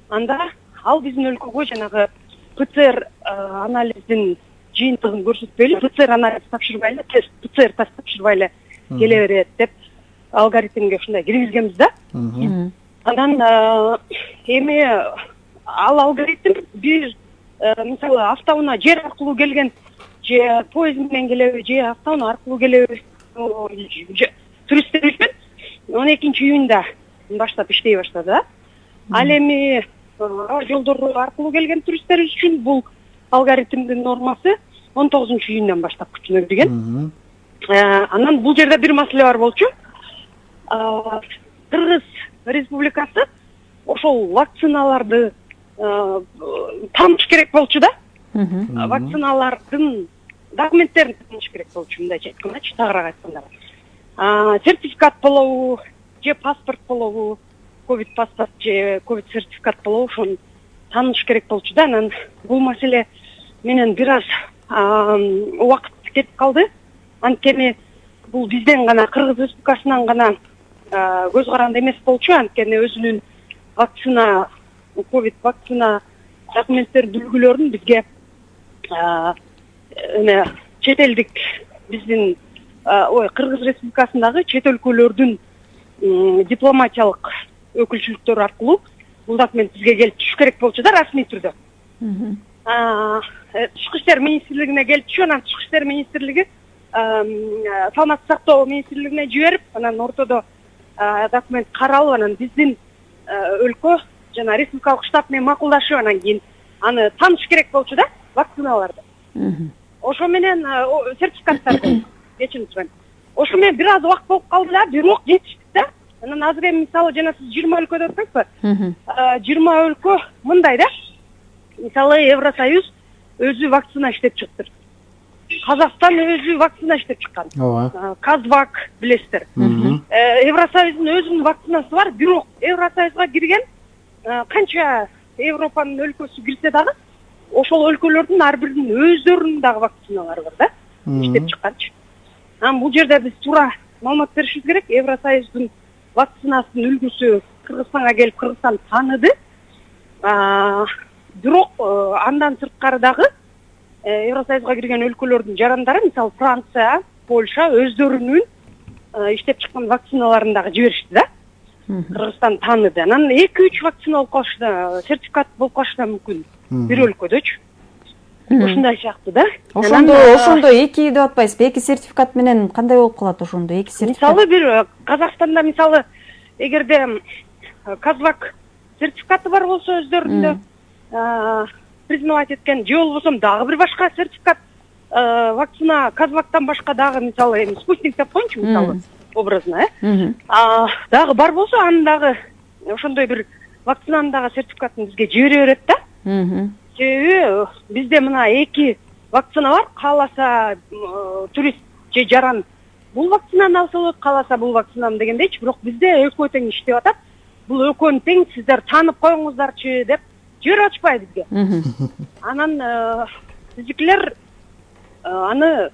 анда ал биздин өлкөгө жанагы ПЦР анализдин жыйынтыгын көрсөтпөйлү, ПЦР анализ тапшырбай эле, тест ПЦР тест тапшырбай эле келе берет деп алгоритмге ушундай киргизгенбиз да. Анан эми ал алгоритм бир мисалы автоунаа жер аркылуу келген, же поезд менен келеби, же автоунаа аркылуу келеби туристтер үчүн 12-июнда баштап иштей баштады да. Ал эми жолдор аркылуу келген туристтер үчүн бул алгоритмдин нормасы 19-июндан баштап күчүнө кирген. Анан бул жерде бир маселе бар болчу. Кыргыз Республикасы ошол вакциналарды тааныш керек болчу да. Вакциналардын документтерин тааныш керек болчу, мындайча айткандачы, тагыраак айтканда. Сертификат болобу, же паспорт болобу, ковид паспорт же ковид сертификат болобу, ошону тааныш керек болчу да. Анан бул маселе менен бир аз убакыт кетип калды. Анткени бул бизден гана, Кыргыз Республикасынан гана көз каранды эмес болчу. Анткени өзүнүн вакцина, ковид вакцина документтердин үлгүлөрүн бизге чет элдик биздин Кыргыз Республикасындагы чет өлкөлөрдүн дипломатиялык өкүлчүлүктөрү аркылуу бул документ бизге келип түшүш керек болчу да, расмий түрдө. Тышкы иштер министрлигине келип түшүп, анан Тышкы иштер министрлиги саламаттык сактоо министрлигине жиберип, анан ортодо документ каралып, анан биздин өлкө жана республикалык штаб менен макулдашып, анан кийин аны тааныш керек болчу да, вакциналарды. Ошо менен сертификаттарды кечирим. Ошо менен бир аз убакыт болуп калды да, бирок жетиштик да. Анан азыр эми мисалы жана сиз 20 өлкөдө өттүңүзбү? 20 өлкө мындай да. Мисалы Евросоюз өзү вакцина иштеп чыктыр. Казакстан өзү вакцина иштеп чыккан. Казвак билесиздер. Евросоюздун өзүнүн вакцинасы бар, бирок Евросоюзга кирген канча Европанын өлкөсү кирсе дагы, ошол өлкөлөрдүн ар биринин өздөрүнүн дагы вакциналары бар да, иштеп чыкканчы. Анан бул жерде биз туура маалымат беришибиз керек. Евросоюздун вакцинасынын үлгүсү Кыргызстанга келип, Кыргызстан тааныды. Бирок андан сырткары дагы Евросоюзга кирген өлкөлөрдүн жарандары, мисалы Франция, Польша өздөрүнүн иштеп чыккан вакциналарын дагы жиберишти да. Кыргызстан тааныды. Анан 2-3 вакцина болуп калышы да, сертификат болуп калышы да мүмкүн бир өлкөдөчү. Ушундай сыяктуу да. Ошондо 2 деп атпайсызбы? 2 сертификат менен кандай болуп калат ошондо? 2 сертификат. Мисалы бир Казакстанда мисалы эгерде Казвак сертификаты бар болсо өздөрүндө признавать эткен, же болбосо дагы бир башка сертификат, вакцина Казвактан башка дагы мисалы эми спутник деп коеюнчу мисалы образно, дагы бар болсо анын дагы ошондой бир вакцинанын дагы сертификатын бизге жибере берет да. Себеби бизде мына 2 вакцина бар, кааласа турист же жаран бул вакцинаны алса болот, кааласа бул вакцинаны дегендейчи, бирок бизде экөө тең иштеп атат. Бул экөөнү тең сиздер таанып коюңуздарчы деп жиберип атышпайбы бизге. Анан биздикилер аны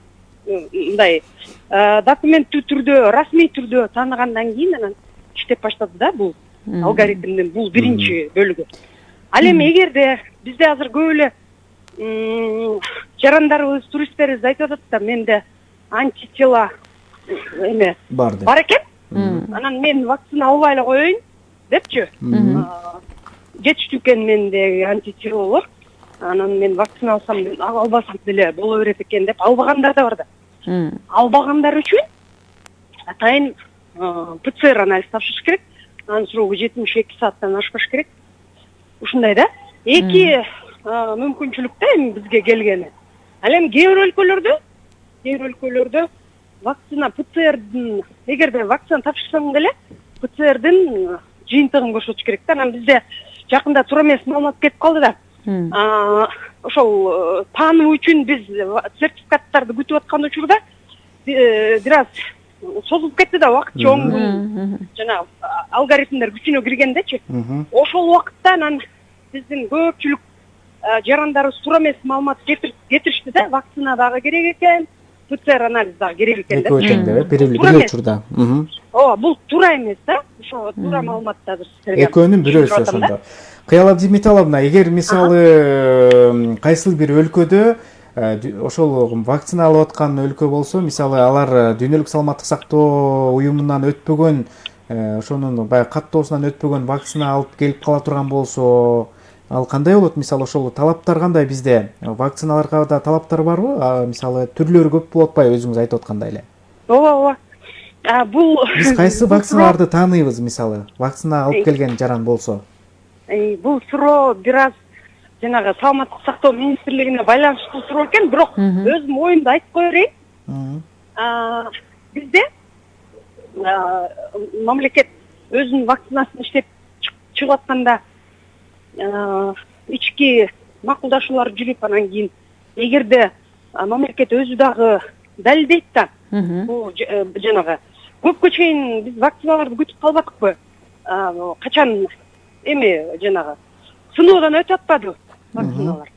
мындай документтүү түрдө, расмий түрдө тааныгандан кийин анан иштеп баштады да бул алгоритмдин бул биринчи бөлүгү. Ал эми эгерде бизде азыр көп эле жарандарыбыз, туристтерибиз айтып атат да, менде антитела эме бар экен. Анан мен вакцина албай эле коеюн депчи. Жетиштүү экен менде антителолор. Анан мен вакцина алсам, албасам деле боло берет экен деп албагандар да бар да. Албагандар үчүн атайын ПЦР анализ тапшырыш керек. Анын срогу 72 сааттан ашпаш керек. Ушундай да. Эки мүмкүнчүлүк да эми бизге келгени. Ал эми кээ бир өлкөлөрдө вакцина ПЦРдин, эгерде вакцина тапшырсаң деле ПЦРдин жыйынтыгын көрсөтүш керек да. Анан бизде жакында туура эмес маалымат кетип калды да. Ошол таануу үчүн биз сертификаттарды күтүп аткан учурда бир аз созулуп кетти да, убакыт 10 күн жана алгоритмдер күчүнө киргендечи. Ошол убакытта анан биздин көпчүлүк жарандарыбыз туура эмес маалымат кетиришти да, вакцина дагы керек экен, ПЦР анализ дагы керек экен деп. Экөө тең деп, бир учурда. Ооба, бул туура эмес да. Ошо туура маалыматты азыр сиздерге. Экөөнүн бирөөсү ошондо. Кыяла Димиталовна, эгер мисалы кайсыл бир өлкөдө ошол вакцина алып аткан өлкө болсо, мисалы алар дүйнөлүк саламаттык сактоо уюмунан өтпөгөн, ошонун баягы каттоосунан өтпөгөн вакцина алып келип кала турган болсо, ал кандай болот? Мисалы ошол талаптар кандай бизде? Вакциналарга да талаптар барбы? Мисалы түрлөрү көп болуп атпайбы, өзүңүз айтып аткандай эле? Ооба. Бул биз кайсы вакциналарды тааныйбыз, мисалы? Вакцина алып келген жаран болсо? Бул суроо бир аз жанагы саламаттык сактоо министрлигине байланыштуу суроо экен, бирок өзүм оюмду айтып кое берейин. Бизде мамлекет өзүнүн вакцинасын иштеп чыгып атканда ички макулдашуулар жүрүп, анан кийин эгерде мамлекет өзү дагы далилдейт да, бул жанагы көпкө чейин биз вакциналарды күтүп калбадыкпы? Качан эми жанагы сыноодон өтүп атпадыбы вакциналар?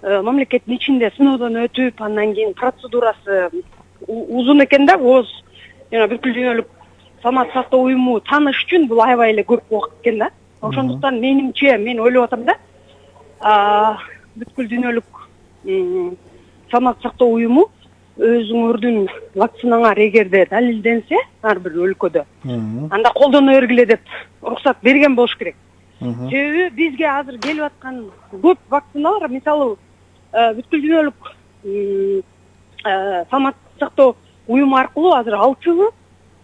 Мамлекеттин ичинде сыноодон өтүп, андан кийин процедурасы узун экен да, ооз жана бүткүл дүйнөлүк саламаттык сактоо уюму тааныш үчүн бул аябай эле көп убакыт экен да. Ошондуктан менимче, мен ойлоп атам да, бүткүл дүйнөлүк саламаттык сактоо уюму өзүңөрдүн вакцинаңар эгерде далилденсе ар бир өлкөдө, анда колдоно бергиле деп уруксат берген болуш керек. Себеби бизге азыр келип аткан көп вакциналар, мисалы бүткүл дүйнөлүк саламаттык сактоо уюму аркылуу азыр 6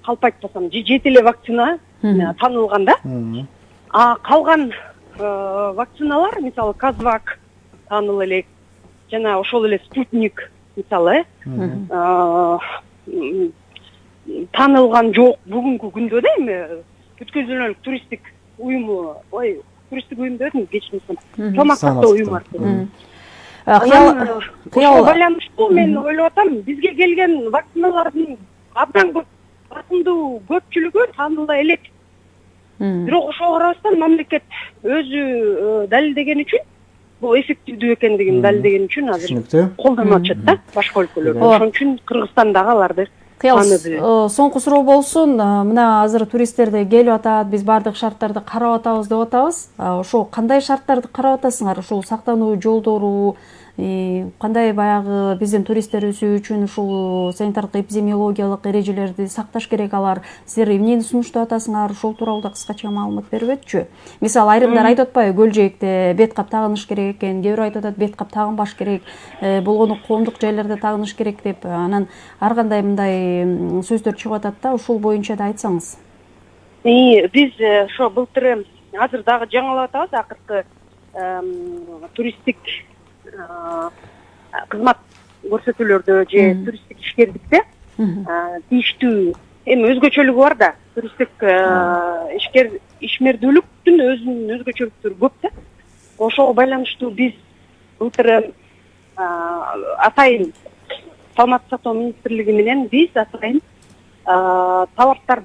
калп айтпасам 7 эле вакцина танылган да. Калган вакциналар, мисалы Казвак таанылы элек, жана ошол эле спутник мисалы таанылган жок бүгүнкү күндө да. Эми бүткүл дүйнөлүк туристтик уюму, туристтик уюм дедим, кечирим, саламаттык сактоо уюму аркылуу. Ошого байланыштуу мен ойлоп атам, бизге келген вакциналардын абдан көп, басымдуу көпчүлүгү тааныла элек. Бирок ошого карабастан мамлекет өзү далилдеген үчүн, бул эффективдүү экендигин далилдеген үчүн азыр колдонуп атышат да башка өлкөлөрдө. Ошон үчүн Кыргызстандагы аларды Кыял, соңку суроо болсун. Мына азыр туристтерде келип атат, биз бардык шарттарды карап атабыз деп атабыз. Ошо кандай шарттарды карап атасыңар? Ушул сактануу жолдору, кандай баягы биздин туристтерибиз үчүн ушул санитардык эпидемиологиялык эрежелерди сакташ керек алар? Силер эмнени сунуштап атасыңар? Ошол тууралуу да кыскача маалымат берип өтчү. Мисалы айрымдар айтып атпайбы, көлжээкте бет кап тагыныш керек экен, кээ бир айтып атат бет кап тагынбаш керек, болгону коомдук жайларда тагыныш керек деп. Анан ар кандай мындай сөздөр чыгып атат да, ушул боюнча да айтсаңыз. Биз ошо былтыр азыр дагы жаңылап атабыз, акыркы туристтик кызмат көрсөтүүлөрдө же туристтик ишкерликте тийиштүү эми өзгөчөлүгү бар да. Туристтик ишмердүүлүктүн өзүнүн өзгөчөлүктөрү көп да. Ошого байланыштуу биз былтыр атайын Саламаттык сактоо министрлиги менен биз атайын талаптар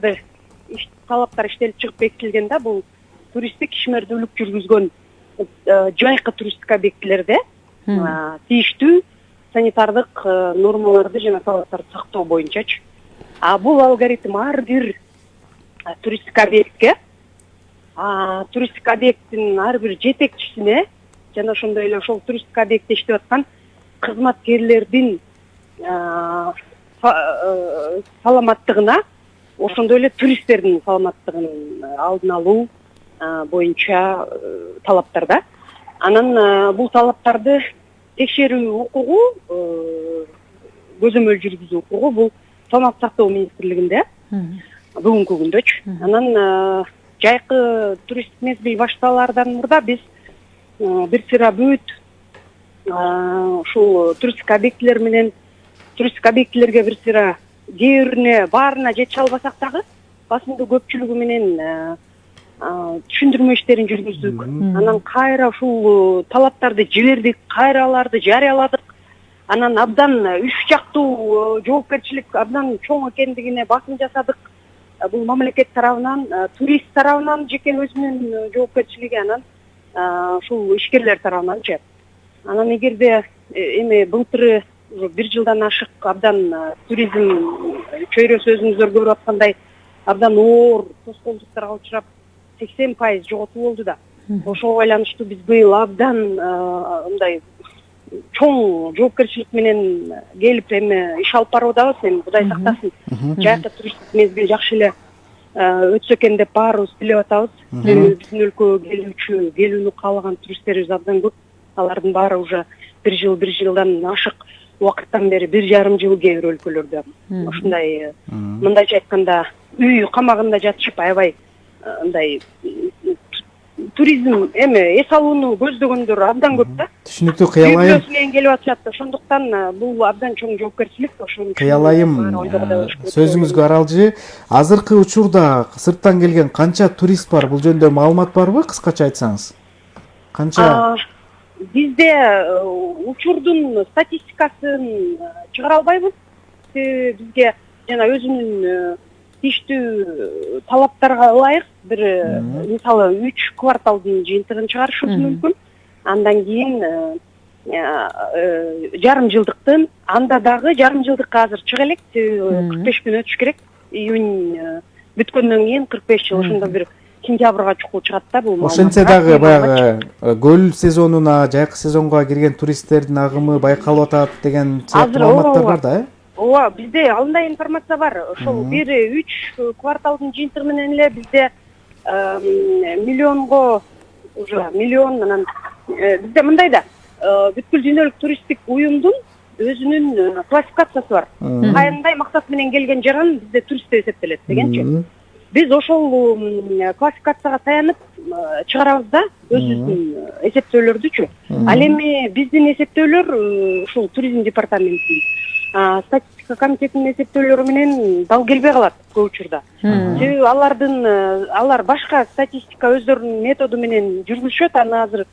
иштелип чыгып бекитилген да. Бул туристтик ишмердүүлүк жүргүзгөн жайкы туристтик объектилерде тийиштүү санитардык нормаларды жана талаптарды сактоо боюнчачы. Бул алгоритм ар бир туристтик объектке, туристтик объекттин ар бир жетекчисине жана ошондой эле ошол туристтик объектте иштеп аткан кызматкерлердин саламаттыгына, ошондой эле туристтердин саламаттыгын алдын алуу боюнча талаптар да. Анан бул талаптарды текшерүү укугу, көзөмөл жүргүзүү укугу бул Саламаттык сактоо министрлигинде бүгүнкү күндөчү. Анан жайкы туристтик мезгил башталаардан мурда биз бир сыйра бүт ушул туристтик объектилер менен туристтик объектилерге бир сыйра кээ баарына жете албасак дагы басымдуу көпчүлүгү менен түшүндүрмө иштерин жүргүздүк. Анан кайра ушул талаптарды жибердик, кайра аларды жарыяладык. Анан абдан үч жактуу жоопкерчилик абдан чоң экендигине басым жасадык. Бул мамлекет тарабынан, турист тарабынан жеке өзүнүн жоопкерчилиги, анан ушул ишкерлер тарабынанчы. Анан эгерде эми былтыр бир жылдан ашык абдан туризм чөйрөсү өзүңүздөр көрүп аткандай абдан оор тоскоолдуктарга учурап 80% жоготуу болду да. Ошого байланыштуу биз быйыл абдан мындай чоң жоопкерчилик менен келип эми иш алып барып атабыз. Эми Кудай сактасын, жайкы туристтик мезгил жакшы эле өтсө экен деп баарыбыз билип атабыз. Биздин өлкөгө келүүнү каалаган туристтерибиз абдан көп. Алардын баары уже бир жылдан ашык убакыттан бери 1,5 жыл кээ бир өлкөлөрдө ушундай мындайча айтканда үй камагында жатышып аябай мындай туризм эми эс алууну көздөгөндөр абдан көп да. Түшүнүктүү, кыялайым. Менен келип атышат. Ошондуктан бул абдан чоң жоопкерчилик. Кыялайым, сөзүңүзгө аралжы. Азыркы учурда сырттан келген канча турист бар? Бул жөнүндө маалымат барбы? Кыскача айтсаңыз. Канча? Бизде учурдун статистикасын чыгара албайбыз. Бизге жана өзүнүн тийиштүү талаптарга ылайык бир мисалы 3 кварталдын жыйынтыгын чыгарышыбыз мүмкүн. Андан кийин жарым жылдыктын, анда дагы жарым жылдыкка азыр чыга элек, 45 күн өтүш керек. Июнь бүткөндөн кийин 45 жыл ошондо бир сентябрга чукул чыгат да бул. Ошентсе дагы баягы көл сезонуна, жайкы сезонго кирген туристтердин агымы байкалып атат деген маалыматтар бар да, Ооба, бизде андай информация бар. Ошол бир 3 кварталдын жыйынтыгы менен эле бизде миллионго уже миллион анан бизде мындай да, бүткүл дүйнөлүк туристтик уюмдун өзүнүн классификациясы бар. Кандай максат менен келген жаран бизде турист деп эсептелет дегенчи. Биз ошол классификацияга таянып чыгарабыз да өзүбүздүн эсептөөлөрдүчү. Ал эми биздин эсептөөлөр ушул туризм департаментинин статистика комитетинин эсептөөлөрү менен дал келбей калат көп учурда. Себеби алар башка статистика өздөрүнүн методу менен жүргүзүшөт. Аны азыр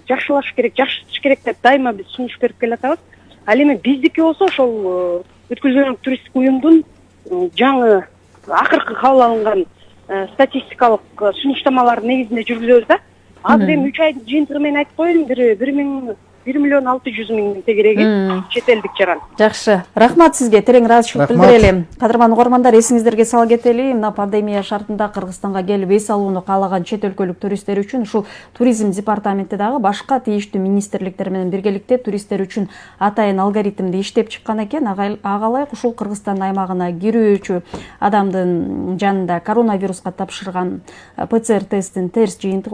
жакшылаш керек, жакшыртыш керек деп дайыма биз сунуш берип келатабыз. Ал эми биздики болсо ошол бүткүл дүйнөлүк туристтик уюмдун жаңы акыркы кабыл алынган статистикалык сунуштамалар негизинде жүргүзөбүз да. Азыр эми 3 айдын жыйынтыгы менен айтып коеюн, 1,6 миллион тегереги чет элдик жаран. Жакшы. Рахмат сизге, терең ыраазычылык билдирели. Кадырман угармандар, эсиңиздерге сала кетели, мына пандемия шартында Кыргызстанга келип эс алууну каалаган чет өлкөлүк туристтер үчүн ушул туризм департаменти дагы башка тийиштүү министрликтер менен биргеликте туристтер үчүн атайын алгоритмди иштеп чыккан экен. Ага ылайык ушул Кыргызстан аймагына кирүүчү адамдын жанында коронавируска тапшырган ПЦР тесттин терс жыйынтыгы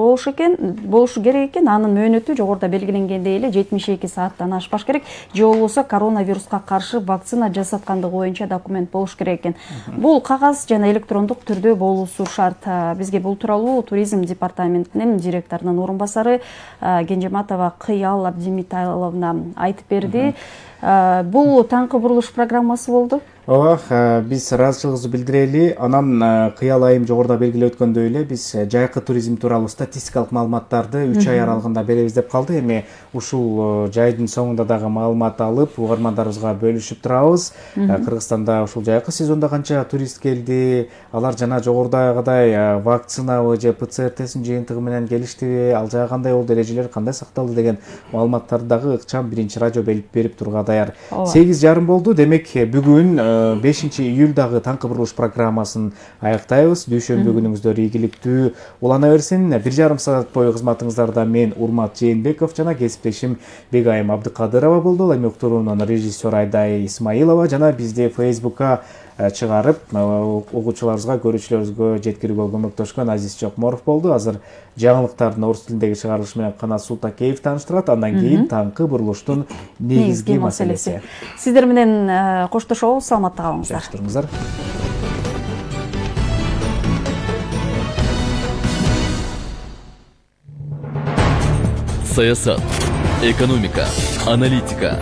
болушу керек экен. Анын мөөнөтү жогоруда белгиленгендей эле 72 сааттан ашпаш керек, же болбосо коронавируска каршы вакцина жасаткандыгы боюнча документ болуш керек экен. Бул кагаз жана электрондук түрдө болуусу шарт. Бизге бул тууралуу туризм департаментинин директорунун орун басары Кенжематова Кыял Абдимитайловна айтып берди. Бул таңкы бурулуш программасы болду. Ооба, биз ыраазычылыгыбызды билдирели. Анан Кыял айым жогоруда белгилеп өткөндөй эле биз жайкы туризм тууралуу статистикалык маалыматтарды 3 ай аралыгында беребиз деп калды. Эми ушул жайдын соңунда дагы маалымат алып, угармандарыбызга бөлүшүп турабыз. Кыргызстанда ушул жайкы сезондо канча турист келди, алар жана жогорудагыдай вакцинабы же ПЦР тестинин жыйынтыгы менен келиштиби, ал жагы кандай болду, эрежелер кандай сакталды деген маалыматтарды дагы ыкчам биринчи радио берип турууга даяр. 8:30 болду. Демек бүгүн 5 июлдагы таңкы бурулуш программасын аяктайбыз. Дүйшөмбү күнүңүздөр ийгиликтүү улана берсин. 1,5 саат бою кызматыңыздарда мен Урмат Жээнбеков жана кесиптешим Бегайым Абдыкадырова болду. Эми уктуруунун режиссер Айдай Исмаилова жана бизди Facebook'ка чыгарып, угуучуларыбызга, көрүүчүлөрүбүзгө жеткирүүгө көмөктөшкөн Азиз Жокморов болду. Азыр жаңылыктардын орус тилиндеги чыгарылышы менен Канат Султакеев тааныштырат. Андан кийин таңкы бурулуштун негизги маселеси. Сиздер менен коштошобуз, саламатта калыңыздар. Жакшы туруңуздар. Саясат, экономика, аналитика,